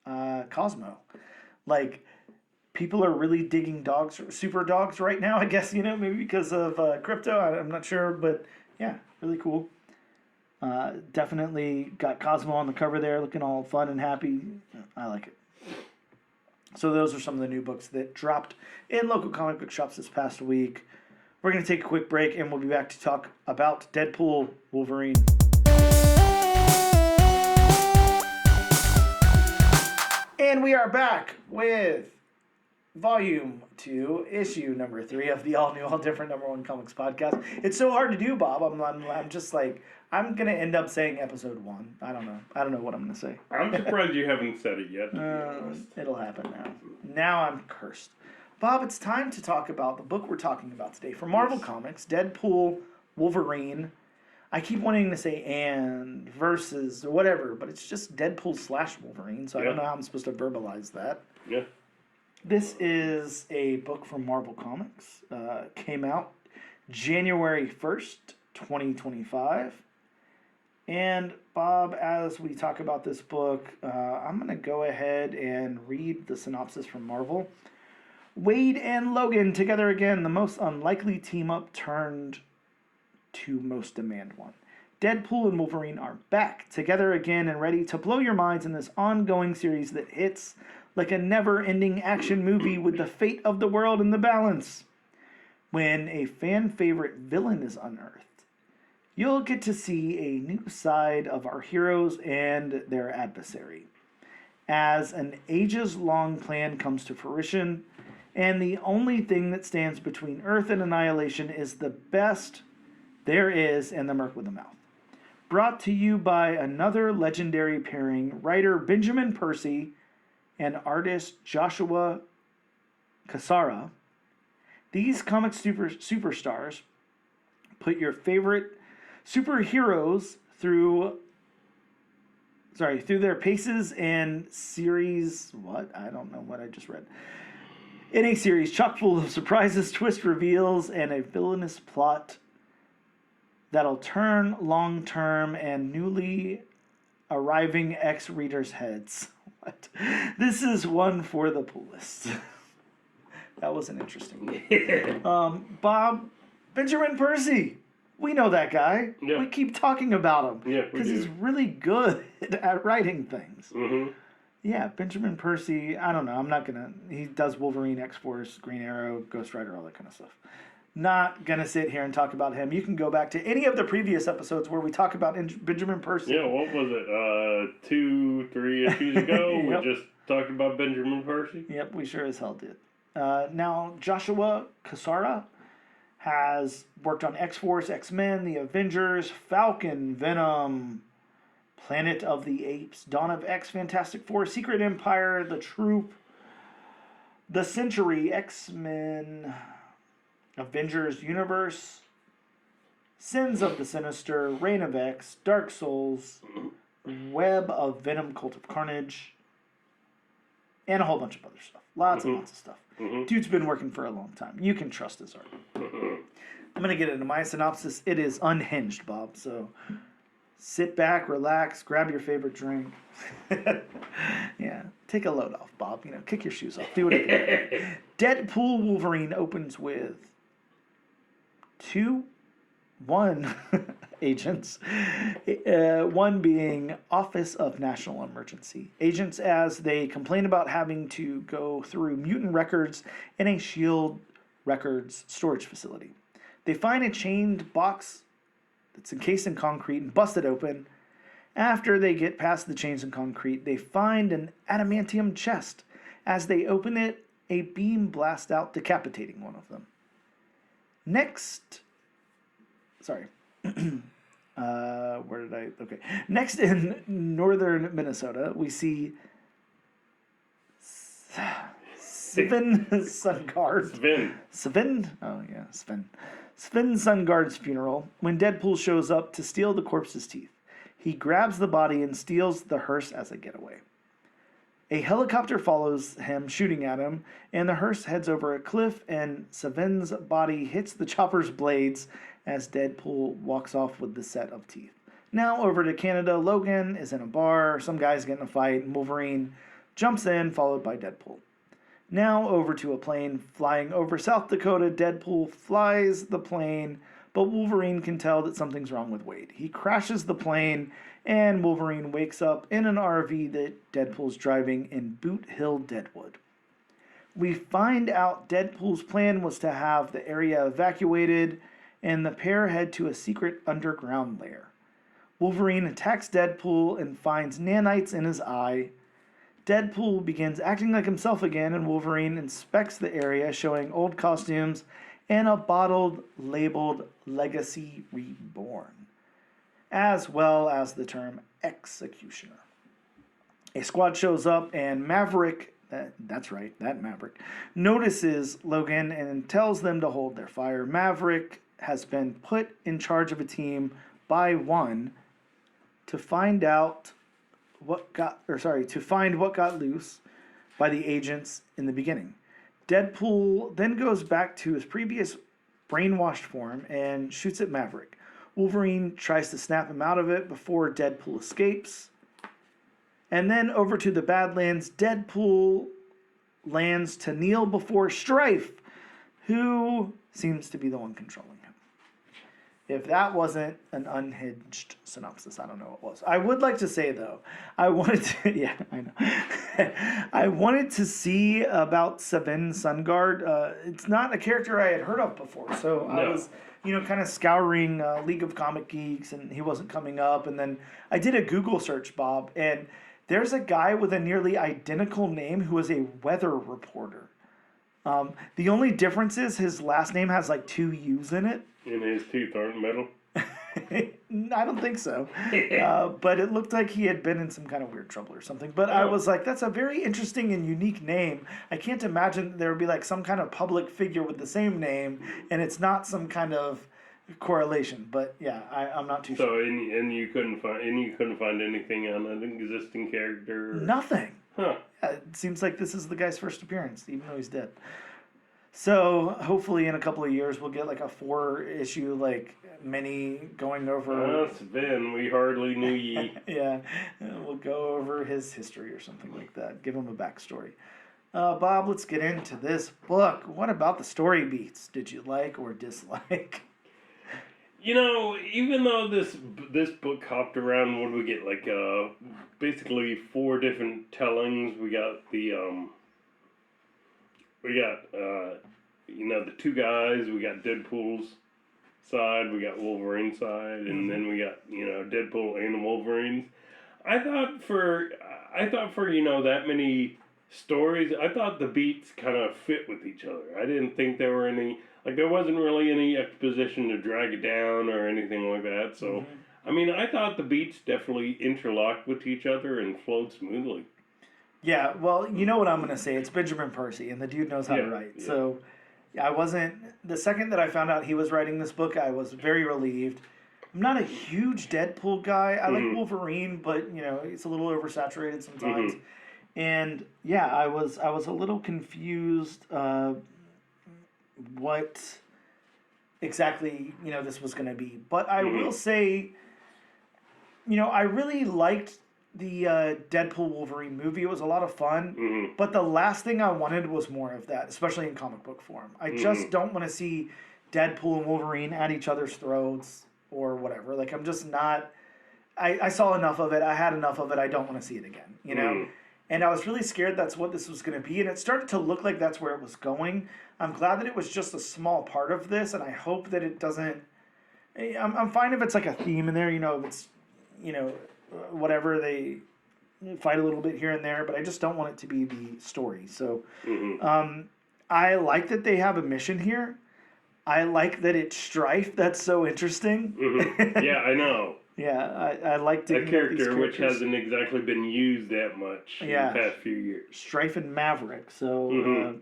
Cosmo. Like, people are really digging super dogs right now, I guess, you know, maybe because of crypto. I'm not sure, but yeah, really cool. Definitely got Cosmo on the cover there, looking all fun and happy. I like it. So those are some of the new books that dropped in local comic book shops this past week. We're going to take a quick break, and we'll be back to talk about Deadpool, Wolverine. And we are back with Volume 2, Issue number 3 of the all-new, all-different number 1 comics podcast. It's so hard to do, Bob. I'm just like, I'm going to end up saying Episode 1. I don't know what I'm going to say. I'm surprised you haven't said it yet, to be honest. It'll happen now. Now I'm cursed. Bob, it's time to talk about the book we're talking about today. From Marvel Comics, Deadpool, Wolverine. I keep wanting to say and versus or whatever, but it's just Deadpool / Wolverine, so I don't know how I'm supposed to verbalize that. Yeah. This is a book from Marvel Comics. Came out January 1st, 2025. And Bob, as we talk about this book, I'm going to go ahead and read the synopsis from Marvel. Wade and Logan together again, the most unlikely team-up turned to most demand one. Deadpool and Wolverine are back together again and ready to blow your minds in this ongoing series that hits like a never-ending action movie with the fate of the world in the balance. When a fan-favorite villain is unearthed, you'll get to see a new side of our heroes and their adversary. As an ages-long plan comes to fruition, and the only thing that stands between Earth and annihilation is the best there is in the Merc with a Mouth. Brought to you by another legendary pairing, writer Benjamin Percy and artist Joshua Cassara. These comic superstars put your favorite superheroes through their paces and series. What? I don't know what I just read. In a series chock full of surprises, twist reveals, and a villainous plot that'll turn long-term and newly arriving ex-readers' heads. What? This is one for the pullist. That was an interesting one. Bob, Benjamin Percy. We know that guy. Yeah. We keep talking about him. Yeah, because he's really good at writing things. Mm-hmm. Yeah, Benjamin Percy, I don't know. I'm not going to... He does Wolverine, X-Force, Green Arrow, Ghost Rider, all that kind of stuff. Not going to sit here and talk about him. You can go back to any of the previous episodes where we talk about Benjamin Percy. Yeah, what was it? 2-3 issues ago, Yep. we just talked about Benjamin Percy. Yep, we sure as hell did. Now, Joshua Cassara has worked on X-Force, X-Men, The Avengers, Falcon, Venom, Planet of the Apes, Dawn of X, Fantastic Four, Secret Empire, The Troop, The Century, X-Men, Avengers Universe, Sins of the Sinister, Reign of X, Dark Souls, Web of Venom, Cult of Carnage, and a whole bunch of other stuff. Lots and lots of stuff. Dude's been working for a long time. You can trust his art. I'm going to get into my synopsis. It is unhinged, Bob, so sit back, relax, grab your favorite drink. Yeah, take a load off, Bob. Kick your shoes off. Do it again. Deadpool Wolverine opens with 1 agents. One being Office of National Emergency. Agents as they complain about having to go through mutant records in a S.H.I.E.L.D. records storage facility. They find a chained box that's encased in concrete and bust it open. After they get past the chains and concrete, they find an adamantium chest. As they open it, a beam blasts out, decapitating one of them. Next, Next in northern Minnesota, we see Sven Sundgaard. Sven Sundgaard's funeral, when Deadpool shows up to steal the corpse's teeth. He grabs the body and steals the hearse as a getaway. A helicopter follows him, shooting at him, and the hearse heads over a cliff, and Sven's body hits the chopper's blades as Deadpool walks off with the set of teeth. Now over to Canada. Logan is in a bar. Some guys get in a fight, and Wolverine jumps in, followed by Deadpool. Now over to a plane flying over South Dakota. Deadpool flies the plane, but Wolverine can tell that something's wrong with Wade. He crashes the plane, and Wolverine wakes up in an RV that Deadpool's driving in Boot Hill, Deadwood. We find out Deadpool's plan was to have the area evacuated, and the pair head to a secret underground lair. Wolverine attacks Deadpool and finds nanites in his eye. Deadpool begins acting like himself again, and Wolverine inspects the area, showing old costumes and a bottle labeled Legacy Reborn, as well as the term Executioner. A squad shows up, and Maverick, that's right, that Maverick, notices Logan and tells them to hold their fire. Maverick has been put in charge of a team by one to find what got loose by the agents in the beginning. Deadpool then goes back to his previous brainwashed form and shoots at Maverick. Wolverine tries to snap him out of it before Deadpool escapes. And then over to the Badlands, Deadpool lands to kneel before Strife, who seems to be the one controlling him. If that wasn't an unhinged synopsis, I don't know what was. I would like to say, though, I wanted to see about Savin Sungard. It's not a character I had heard of before, so no. I was, kind of scouring League of Comic Geeks, and he wasn't coming up. And then I did a Google search, Bob, and there's a guy with a nearly identical name who is a weather reporter. The only difference is his last name has like 2 U's in it. And his teeth aren't metal? I don't think so. But it looked like he had been in some kind of weird trouble or something. But I was like, that's a very interesting and unique name. I can't imagine there would be like some kind of public figure with the same name, and it's not some kind of correlation. But yeah, I'm not too sure. So and you couldn't find anything on an existing character? Nothing. Huh. Yeah, it seems like this is the guy's first appearance, even though he's dead. So hopefully in a couple of years we'll get like a 4-issue like mini going over. Sven, we hardly knew ye. Yeah, we'll go over his history or something like that. Give him a backstory. Bob, let's get into this book. What about the story beats? Did you like or dislike? Even though this book hopped around, what do we get? Like basically 4 different tellings. We got the the 2 guys. We got Deadpool's side. We got Wolverine's side, and then we got Deadpool and Wolverine's. I thought for that many stories, I thought the beats kind of fit with each other. I didn't think there were any. Like, there wasn't really any exposition to drag it down or anything like that. So, I thought the beats definitely interlocked with each other and flowed smoothly. Yeah, well, you know what I'm going to say. It's Benjamin Percy, and the dude knows how to write. Yeah. So, I wasn't... The second that I found out he was writing this book, I was very relieved. I'm not a huge Deadpool guy. I like Wolverine, but, it's a little oversaturated sometimes. And, yeah, I was a little confused... what exactly this was going to be, but I will say I really liked the Deadpool Wolverine movie. It was a lot of fun, but the last thing I wanted was more of that, especially in comic book form. I just don't want to see Deadpool and Wolverine at each other's throats or whatever. Like, I'm just not... I saw enough of it. I had enough of it. I don't want to see it again, And I was really scared that's what this was going to be, and it started to look like that's where it was going. I'm glad that it was just a small part of this, and I hope that it doesn't... I'm fine if it's like a theme in there, if it's, whatever, they fight a little bit here and there, but I just don't want it to be the story. So I like that they have a mission here. I like that it's Strife. That's so interesting. Yeah, I know. Yeah, I like to... A character which hasn't exactly been used that much in the past few years. Strife and Maverick, so...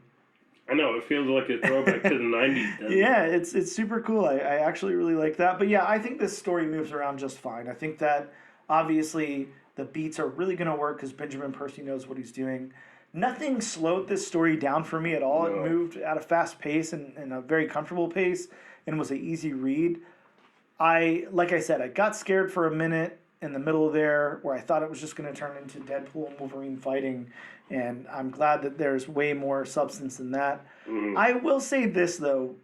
I know, it feels like a throwback to the 90s. Yeah, it's super cool. I actually really like that. But yeah, I think this story moves around just fine. I think that, obviously, the beats are really going to work because Benjamin Percy knows what he's doing. Nothing slowed this story down for me at all. No. It moved at a fast pace and a very comfortable pace and was an easy read. Like I said, I got scared for a minute in the middle there where I thought it was just going to turn into Deadpool and Wolverine fighting, and I'm glad that there's way more substance than that. I will say this, though.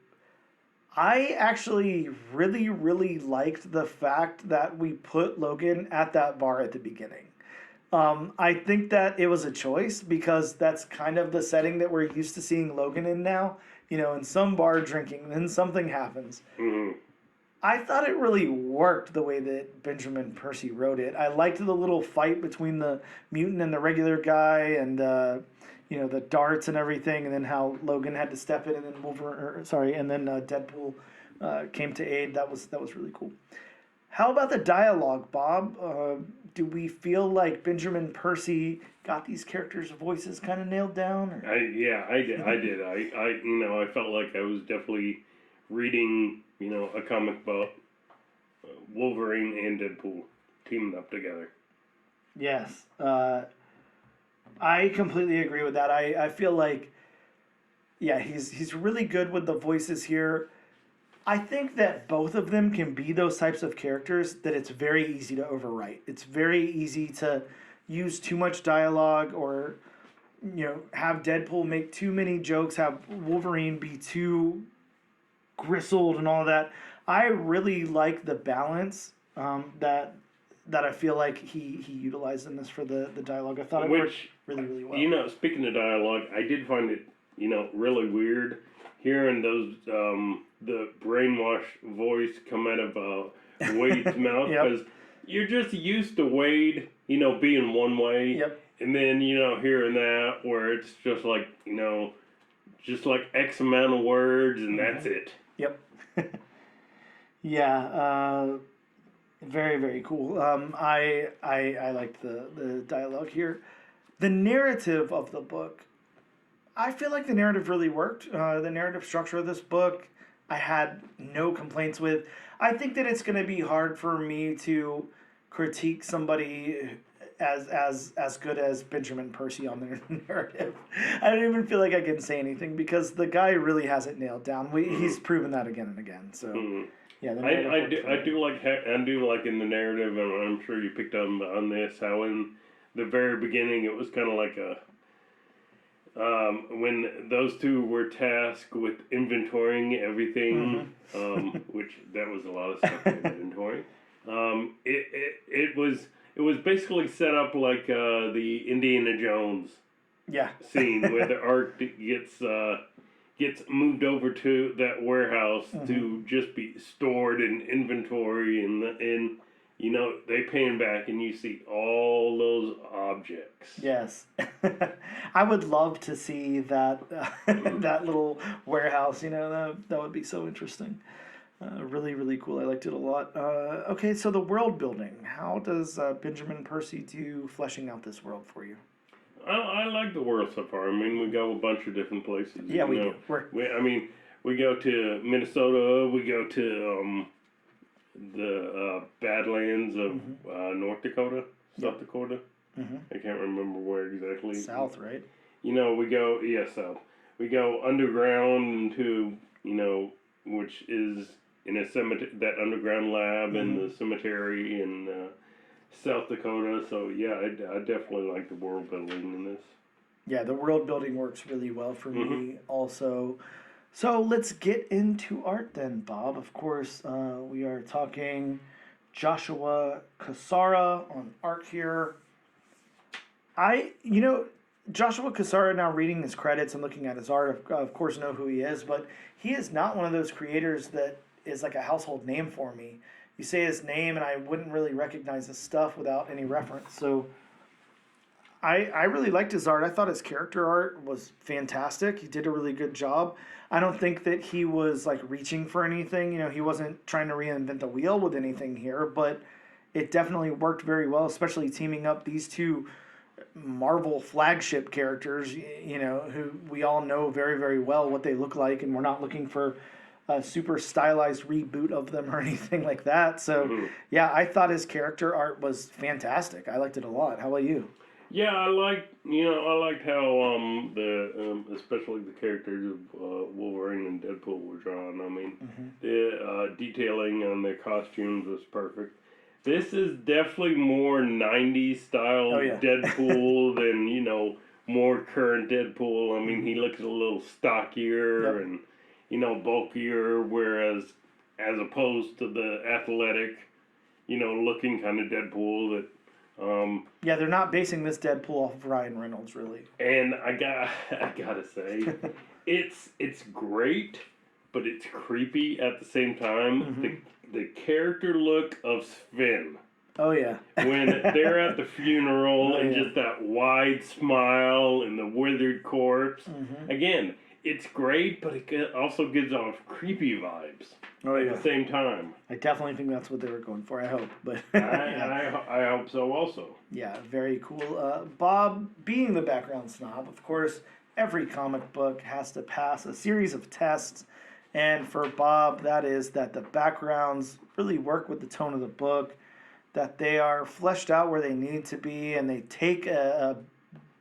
I actually really, really liked the fact that we put Logan at that bar at the beginning. I think that it was a choice because that's kind of the setting that we're used to seeing Logan in now. In some bar drinking, and then something happens. I thought it really worked the way that Benjamin Percy wrote it. I liked the little fight between the mutant and the regular guy, and the darts and everything, and then how Logan had to step in, and then Deadpool came to aid. That was really cool. How about the dialogue, Bob? Do we feel like Benjamin Percy got these characters' voices kind of nailed down? Or? I did. I felt like I was definitely reading, a comic book Wolverine and Deadpool teaming up together. Yes. I completely agree with that. I feel like, yeah, he's really good with the voices here. I think that both of them can be those types of characters that it's very easy to overwrite. It's very easy to use too much dialogue or, have Deadpool make too many jokes, have Wolverine be too gristled and all that. I really like the balance that I feel like he utilized in this for the dialogue. I thought it worked really, really well. Speaking of dialogue, I did find it, really weird hearing those the brainwash voice come out of Wade's mouth, because you're just used to Wade, being one way. Yep. And then, hearing that where it's just like, just like X amount of words and that's it. Yep. Yeah. Very, very cool. I liked the dialogue here. The narrative of the book, I feel like the narrative really worked. The narrative structure of this book, I had no complaints with. I think that it's going to be hard for me to critique somebody as good as Benjamin Percy on their narrative. I don't even feel like I can say anything because the guy really has it nailed down. He's proven that again and again. So yeah, I do like in the narrative, and I'm sure you picked up on this, how in the very beginning it was kind of like when those two were tasked with inventorying everything, which that was a lot of stuff to inventory. It was basically set up like the Indiana Jones scene where the Ark gets moved over to that warehouse to just be stored in inventory, and they pan back and you see all those objects. Yes. I would love to see that that little warehouse, that would be so interesting. Really, really cool. I liked it a lot. Okay, so the world building. How does Benjamin Percy do fleshing out this world for you? I like the world so far. I mean, we go a bunch of different places. Yeah, we do. We go to Minnesota. We go to the Badlands of North Dakota, South Dakota. I can't remember where exactly. South, right? We go south. We go underground to which is in a cemetery, that underground lab in the cemetery in South Dakota. So yeah, I definitely like the world building in this. Yeah, the world building works really well for me also. So let's get into art then, Bob. Of course, we are talking Joshua Cassara on art here. Joshua Cassara, now reading his credits and looking at his art, of course know who he is, but he is not one of those creators that is like a household name for me. You say his name and I wouldn't really recognize his stuff without any reference. So I really liked his art. I thought his character art was fantastic. He did a really good job. I don't think that he was like reaching for anything. He wasn't trying to reinvent the wheel with anything here, but it definitely worked very well, especially teaming up these two Marvel flagship characters, who we all know very, very well what they look like, and we're not looking for a super stylized reboot of them or anything like that. So, yeah, I thought his character art was fantastic. I liked it a lot. How about you? Yeah, I liked how especially the characters of Wolverine and Deadpool were drawn. I mean, the detailing on their costumes was perfect. This is definitely more 90s style Deadpool than, more current Deadpool. I mean, he looks a little stockier and, bulkier, whereas as opposed to the athletic, looking kind of Deadpool that... they're not basing this Deadpool off of Ryan Reynolds, really. And I gotta say, it's great, but it's creepy at the same time. The character look of Sven. Oh, yeah. When they're at the funeral and just that wide smile and the withered corpse. Again, it's great, but it also gives off creepy vibes at the same time. I definitely think that's what they were going for, I hope. But I hope so also. Yeah, very cool. Bob, being the background snob, of course, every comic book has to pass a series of tests And for Bob, that is that the backgrounds really work with the tone of the book, that they are fleshed out where they need to be, and they take a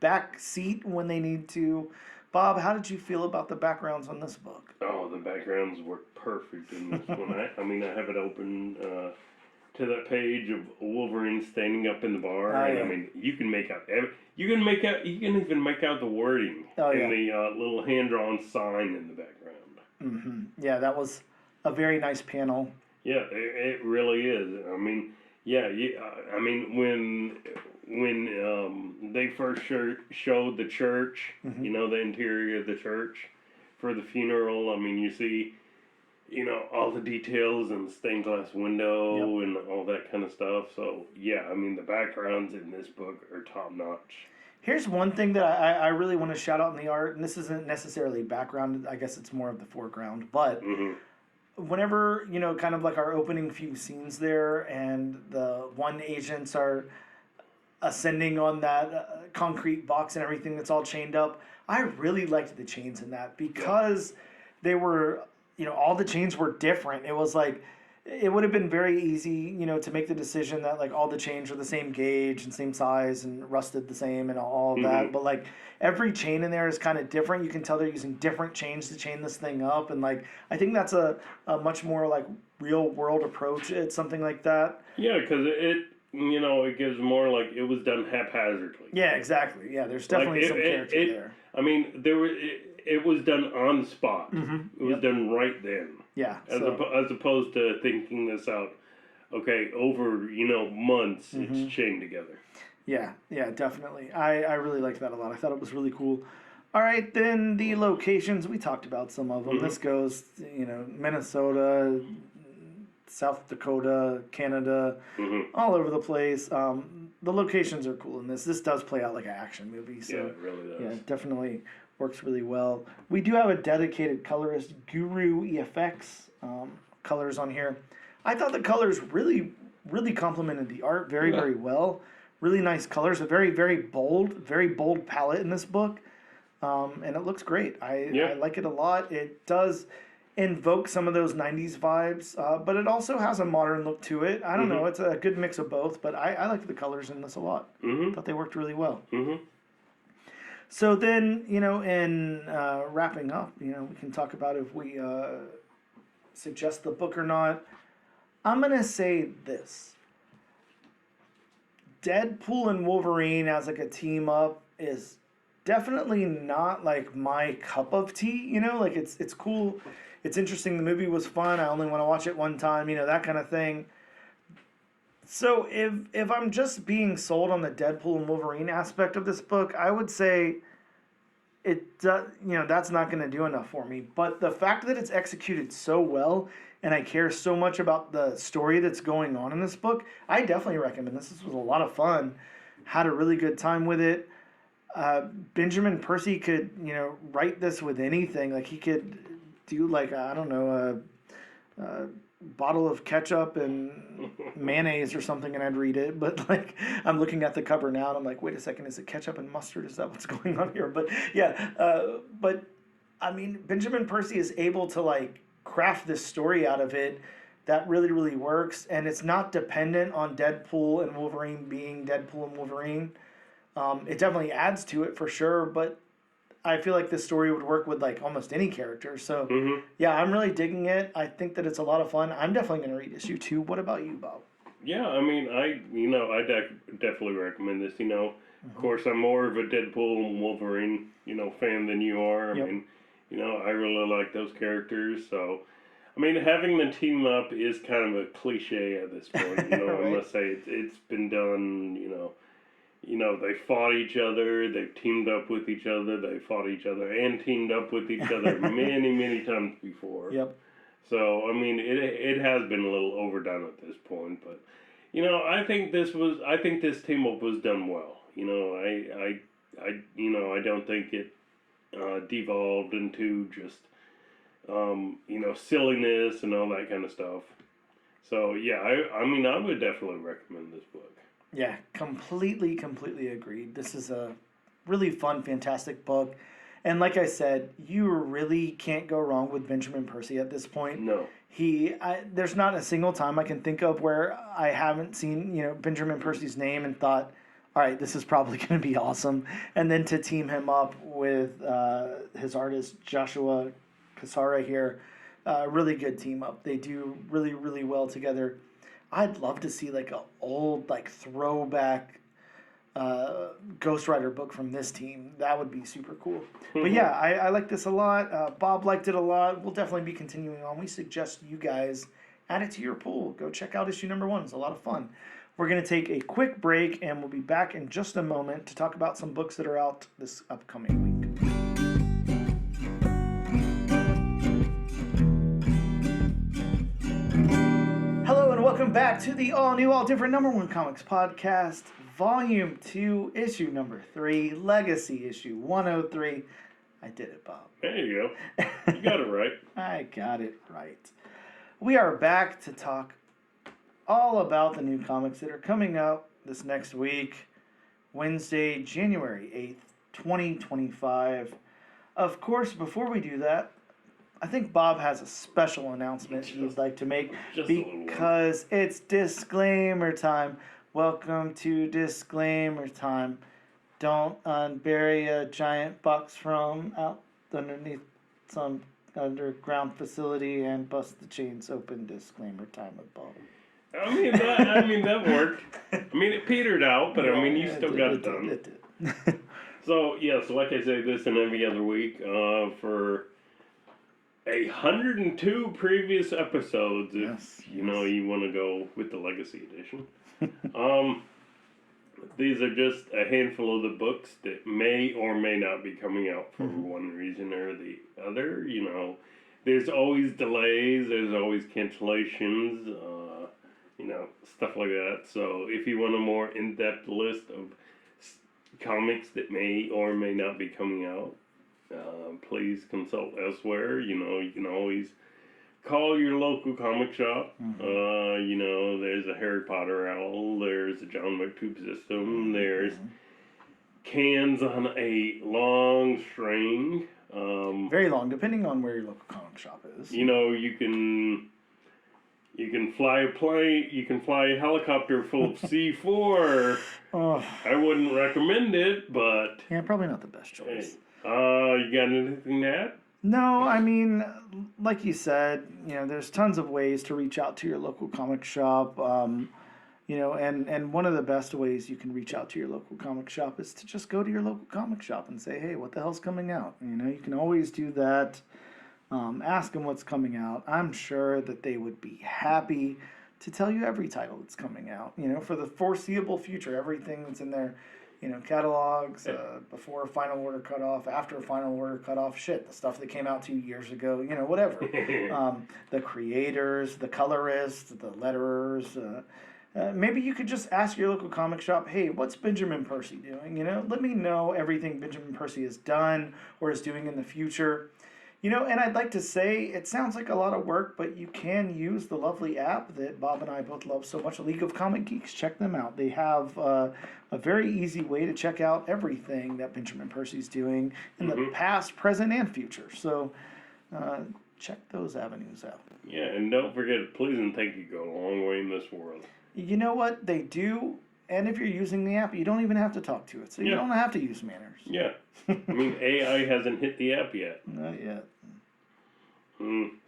back seat when they need to. Bob, how did you feel about the backgrounds on this book? Oh, the backgrounds work perfect in this one. I have it open to that page of Wolverine standing up in the bar, and yeah. I mean, you can even make out the wording in the little hand drawn sign in the background. Mm-hmm. Yeah, that was a very nice panel. Yeah, it really is. I mean, yeah, I mean when they first showed the church, Mm-hmm. the interior of the church for the funeral. I mean, you see, all the details and the stained glass window and all that kind of stuff. So yeah, I mean, the backgrounds in this book are top notch. Here's one thing that I really want to shout out in the art, and this isn't necessarily background, I guess it's more of the foreground, but whenever, kind of like our opening few scenes there, and the one agents are ascending on that concrete box and everything that's all chained up, I really liked the chains in that because they were, all the chains were different. It was like, it would have been very easy, to make the decision that like all the chains are the same gauge and same size and rusted the same and all of that. But like every chain in there is kind of different. You can tell they're using different chains to chain this thing up. And like, I think that's a much more like real world approach at something like that. Yeah, because it gives more like it was done haphazardly. Yeah, exactly. Yeah, there's definitely some character there. I mean, it was done on the spot. It was done right then. Yeah. As opposed to thinking this out, okay, over months, it's chained together. Yeah, definitely. I really liked that a lot. I thought it was really cool. All right, then the locations, we talked about some of them. This goes, Minnesota, South Dakota, Canada, all over the place. The locations are cool in this. This does play out like an action movie. So, yeah, it really does. Yeah, it definitely works really well. We do have a dedicated colorist, Guru EFX, colors on here. I thought the colors really, really complemented the art very, very well. Really nice colors, a very, very bold palette in this book. And it looks great. I like it a lot. It does invoke some of those 90s vibes, but it also has a modern look to it. I don't know. It's a good mix of both, but I like the colors in this a lot. Thought they worked really well. So then, in wrapping up, we can talk about if we suggest the book or not. I'm going to say this. Deadpool and Wolverine as like a team up is definitely not like my cup of tea, like it's cool. It's interesting. The movie was fun. I only want to watch it one time, that kind of thing. So if I'm just being sold on the Deadpool and Wolverine aspect of this book, I would say that's not going to do enough for me. But the fact that it's executed so well and I care so much about the story that's going on in this book, I definitely recommend this. This was a lot of fun. Had a really good time with it. Benjamin Percy could, write this with anything. Like he could do like, I don't know, a bottle of ketchup and mayonnaise or something and I'd read it. But like I'm looking at the cover now and I'm like, wait a second, is it ketchup and mustard? Is that what's going on here? But yeah, but I mean, Benjamin Percy is able to like craft this story out of it that really, really works. And it's not dependent on Deadpool and Wolverine being Deadpool and Wolverine. It definitely adds to it for sure, but I feel like this story would work with like almost any character. So yeah, I'm really digging it. I think that it's a lot of fun. I'm definitely going to read issue 2. What about you, Bob? Yeah, I mean, I definitely recommend this. Of course, I'm more of a Deadpool and Wolverine, fan than you are. I mean, I really like those characters. So, I mean, having them team up is kind of a cliche at this point. Right. I must say it's been done. They fought each other. They've teamed up with each other. They fought each other and teamed up with each other many, many times before. Yep. So I mean, it has been a little overdone at this point, but I think this team up was done well. I don't think it devolved into just silliness and all that kind of stuff. So yeah, I mean, I would definitely recommend this book. Yeah, completely agreed. This is a really fun, fantastic book. And like I said, you really can't go wrong with Benjamin Percy at this point. No. There's not a single time I can think of where I haven't seen, Benjamin Percy's name and thought, all right, this is probably going to be awesome. And then to team him up with his artist Joshua Cassara here, really good team up. They do really, really well together. I'd love to see like an old, like throwback Ghost Rider book from this team. That would be super cool. But yeah, I like this a lot. Bob liked it a lot. We'll definitely be continuing on. We suggest you guys add it to your pool. Go check out issue number 1. It's a lot of fun. We're going to take a quick break, and we'll be back in just a moment to talk about some books that are out this upcoming week. Hello, and welcome back to the all-new, all-different number 1 comics podcast, Volume 2, issue number 3, Legacy issue 103. I did it, Bob. There you go. You got it right. I got it right. We are back to talk all about the new comics that are coming out this next week, Wednesday, January 8th, 2025. Of course, before we do that, I think Bob has a special announcement he'd like to make because it's disclaimer time. Welcome to disclaimer time. Don't unbury a giant box from out underneath some underground facility and bust the chains open. Disclaimer time with Bob. I mean that worked. I mean, it petered out, but you still got it done. It did. So like I say, this and every other week, for 102 previous episodes, if you want to go with the Legacy Edition. These are just a handful of the books that may or may not be coming out for one reason or the other. There's always delays, there's always cancellations, stuff like that. So if you want a more in-depth list of comics that may or may not be coming out, please consult elsewhere. You can always call your local comic shop. There's a Harry Potter owl, there's a John McTube system, there's cans on a long string. Very long, depending on where your local comic shop is. You can fly a plane, you can fly a helicopter full of C4. I wouldn't recommend it, but... Yeah, probably not the best choice. You got anything to add? No, I mean, like you said, there's tons of ways to reach out to your local comic shop. And one of the best ways you can reach out to your local comic shop is to just go to your local comic shop and say, hey, what the hell's coming out? You can always do that. Ask them what's coming out. I'm sure that they would be happy to tell you every title that's coming out, for the foreseeable future, everything that's in their, catalogs, before final order cutoff, after final order cutoff, the stuff that came out 2 years ago, whatever. The creators, the colorists, the letterers, maybe you could just ask your local comic shop, hey, what's Benjamin Percy doing? Let me know everything Benjamin Percy has done or is doing in the future. And I'd like to say, it sounds like a lot of work, but you can use the lovely app that Bob and I both love so much, League of Comic Geeks. Check them out. They have a very easy way to check out everything that Benjamin Percy's doing in the past, present, and future. So check those avenues out. Yeah, and don't forget, please and thank you go a long way in this world. You know what? They do. And if you're using the app, you don't even have to talk to it. So you don't have to use manners. Yeah. AI hasn't hit the app yet. Not yet.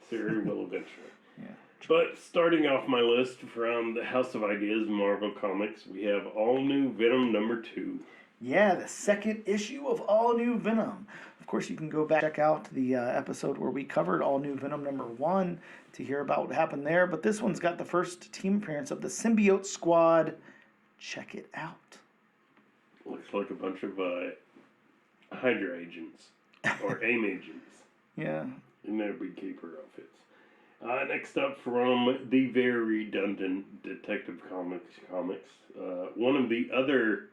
Siri will eventually. Yeah. But starting off my list from the House of Ideas Marvel Comics, we have All New Venom number 2. Yeah, the second issue of All New Venom. Of course, you can go back and check out the episode where we covered All New Venom number 1 to hear about what happened there. But this one's got the first team appearance of the Symbiote Squad. Check it out. Looks like a bunch of Hydra agents or AIM agents. Yeah. In their beekeeper outfits. Next up from the very redundant Detective Comics, one of the other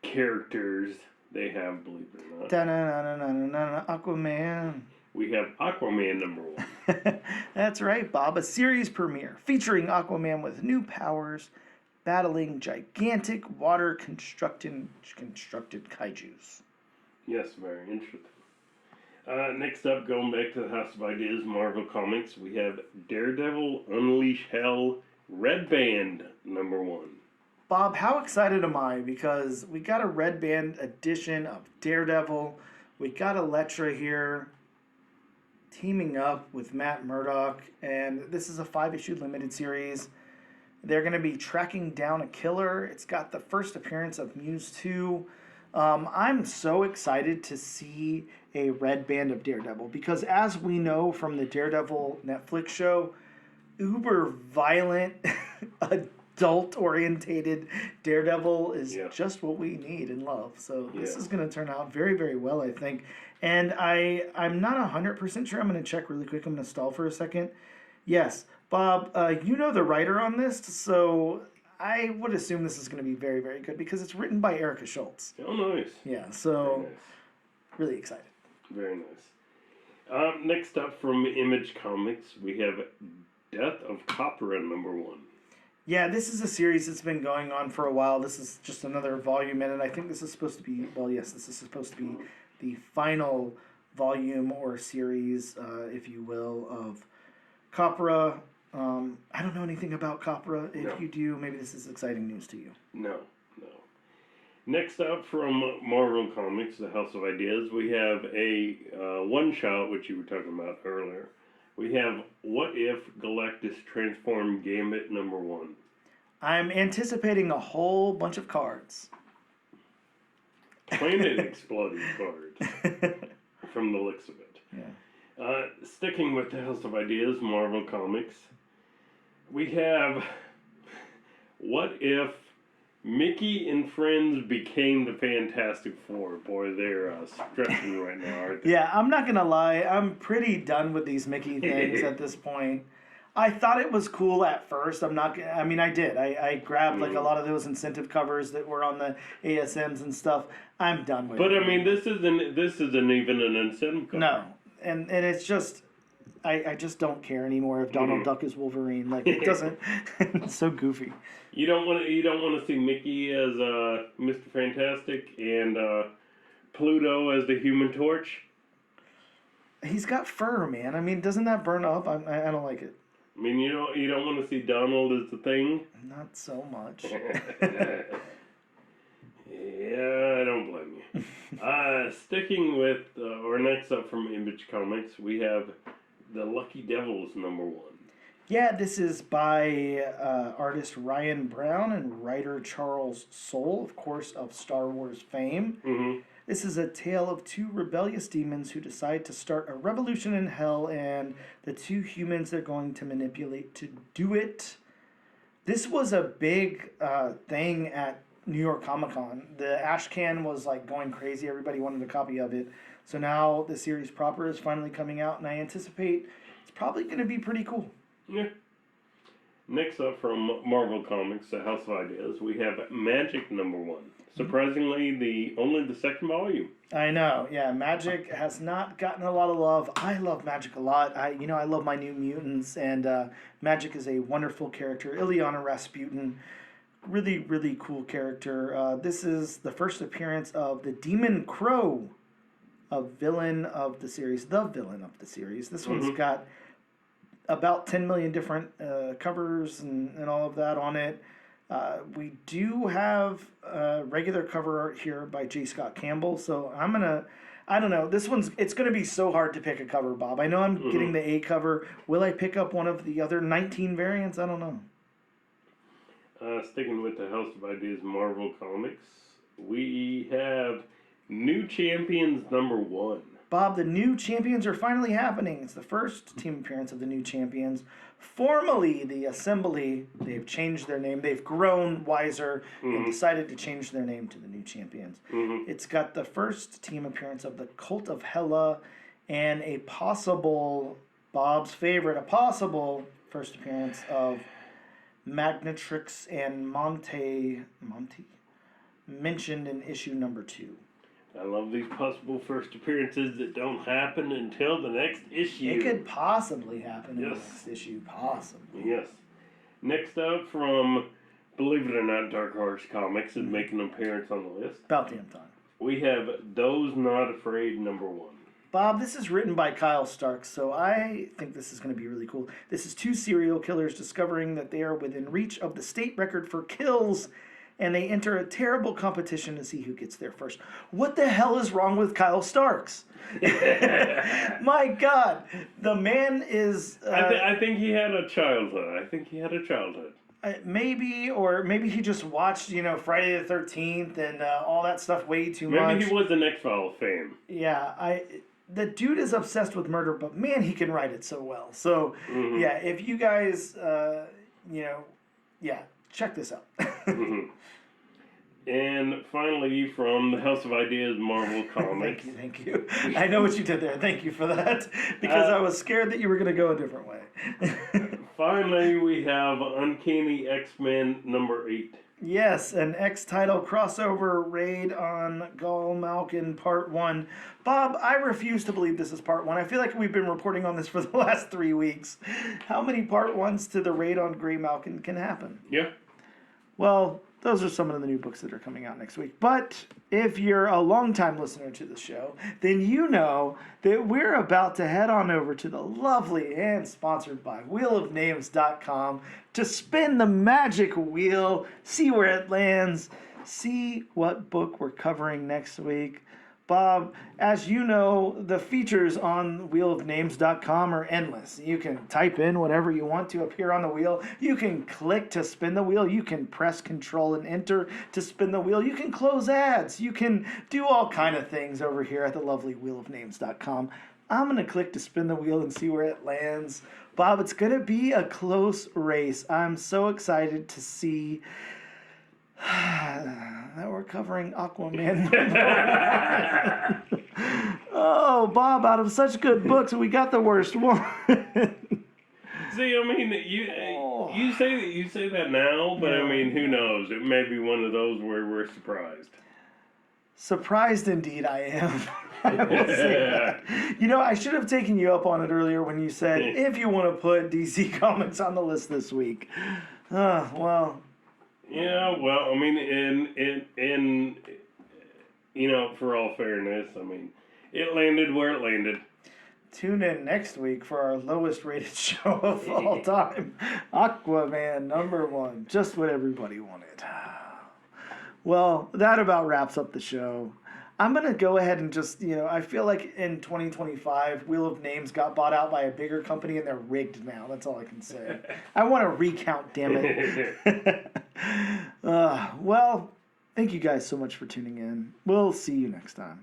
characters they have, believe it or not. Aquaman. We have Aquaman number 1. That's right, Bob. A series premiere featuring Aquaman with new powers, battling gigantic water constructed kaijus. Yes, very interesting. Next up, going back to the House of Ideas, Marvel Comics, we have Daredevil Unleash Hell Red Band #1. Bob, how excited am I? Because we got a red band edition of Daredevil. We got Elektra here teaming up with Matt Murdock, and this is a 5-issue limited series. They're going to be tracking down a killer. It's got the first appearance of Muse 2. I'm so excited to see a red band of Daredevil because, as we know from the Daredevil Netflix show, uber violent, adult-orientated Daredevil is just what we need and love. So this is going to turn out very, very well, I think. And I'm not 100% sure. I'm going to check really quick. I'm going to stall for a second. Yes, Bob, you know the writer on this, so I would assume this is going to be very, very good because it's written by Erica Schultz. Oh, nice. Yeah, so really excited. Very nice. Next up from Image Comics, we have Death of Copra #1. Yeah, this is a series that's been going on for a while. This is just another volume in it. I think this is supposed to be, this is supposed to be the final volume or series, if you will, of Copra. I don't know anything about Copra. If you do, maybe this is exciting news to you. No. Next up from Marvel Comics, the House of Ideas, we have a one-shot, which you were talking about earlier. We have What If Galactus Transformed Gambit #1. I'm anticipating a whole bunch of cards. Planet exploding cards, from the looks of it. Yeah. Sticking with the House of Ideas, Marvel Comics, we have What If Mickey and Friends became the Fantastic Four. Boy, they're stretching right now, aren't they? Yeah, I'm not going to lie. I'm pretty done with these Mickey things at this point. I thought it was cool at first. I did. I grabbed like a lot of those incentive covers that were on the ASMs and stuff. I'm done with it. But I mean, this isn't even an incentive cover. No. And it's just, I just don't care anymore if Donald Duck is Wolverine. Like, it doesn't, it's so goofy. You don't want to see Mickey as Mr. Fantastic and Pluto as the Human Torch? He's got fur, man. I mean, doesn't that burn up? I don't like it. I mean, you don't want to see Donald as the Thing? Not so much. Yeah, I don't blame you. Sticking with, or next up from Image Comics, we have The Lucky Devils #1. Yeah, this is by artist Ryan Brown and writer Charles Soule, of course, of Star Wars fame. Mm-hmm. This is a tale of two rebellious demons who decide to start a revolution in hell, and the two humans they're going to manipulate to do it. This was a big thing at New York Comic Con. The Ash Can was like going crazy. Everybody wanted a copy of it. So now the series proper is finally coming out, and I anticipate it's probably going to be pretty cool. Yeah. Next up from Marvel Comics, the House of Ideas, we have Magic #1. Surprisingly, only the second volume. I know, yeah. Magic has not gotten a lot of love. I love Magic a lot. I love my New Mutants, and Magic is a wonderful character. Ileana Rasputin, really, really cool character. This is the first appearance of the Demon Crow, the villain of the series. This one's got about 10 million different covers and all of that on it. We do have a regular cover art here by J. Scott Campbell, so I don't know. It's going to be so hard to pick a cover, Bob. I know I'm getting the A cover. Will I pick up one of the other 19 variants? I don't know. Sticking with the House of Ideas Marvel Comics, we have New Champions #1. Bob, the New Champions are finally happening. It's the first team appearance of the New Champions. Formerly, the Assembly, they've changed their name. They've grown wiser and decided to change their name to the New Champions. It's got the first team appearance of the Cult of Hela and a possible, Bob's favorite, first appearance of Magnatrix and Monte, mentioned in issue #2. I love these possible first appearances that don't happen until the next issue. It could possibly happen in the next issue, possibly. Yes. Next up from, believe it or not, Dark Horse Comics is making an appearance on the list. About damn time. we have Those Not Afraid #1. Bob, this is written by Kyle Starks, so I think this is going to be really cool. This is 2 serial killers discovering that they are within reach of the state record for kills, and they enter a terrible competition to see who gets there first. What the hell is wrong with Kyle Starks? My God, the man is... I think he had a childhood. Maybe, or maybe he just watched, Friday the 13th and all that stuff way too much. Maybe he was the X-Files fame. Yeah, the dude is obsessed with murder, but man, he can write it so well. So, yeah, if you guys, check this out. And finally, from the House of Ideas Marvel Comics. Thank you. I know what you did there. Thank you for that. Because I was scared that you were going to go a different way. Finally, we have Uncanny X-Men #8. Yes, an X-Title crossover raid on Gall Malkin Part 1. Bob, I refuse to believe this is Part 1. I feel like we've been reporting on this for the last 3 weeks. How many Part 1s to the raid on Grey Malkin can happen? Yeah. Well, those are some of the new books that are coming out next week. But if you're a longtime listener to the show, then you know that we're about to head on over to the lovely and sponsored by wheelofnames.com to spin the magic wheel, see where it lands, see what book we're covering next week. Bob, as you know, the features on wheelofnames.com are endless. You can type in whatever you want to appear on the wheel. You can click to spin the wheel. You can press Control and Enter to spin the wheel. You can close ads. You can do all kind of things over here at the lovely wheelofnames.com. I'm going to click to spin the wheel and see where it lands. Bob, it's going to be a close race. I'm so excited to see that we're covering Aquaman. Oh, Bob, out of such good books, we got the worst one. See, I mean, you say that now, but I mean, who knows? It may be one of those where we're surprised. Surprised indeed I am. I will say that. I should have taken you up on it earlier when you said, if you want to put DC Comics on the list this week. Well... Yeah, well, I mean, in for all fairness, I mean, it landed where it landed. Tune in next week for our lowest rated show of all time, Aquaman #1, just what everybody wanted. Well, that about wraps up the show. I'm going to go ahead and just, I feel like in 2025, Wheel of Names got bought out by a bigger company and they're rigged now. That's all I can say. I want to recount, damn it. Well, thank you guys so much for tuning in. We'll see you next time.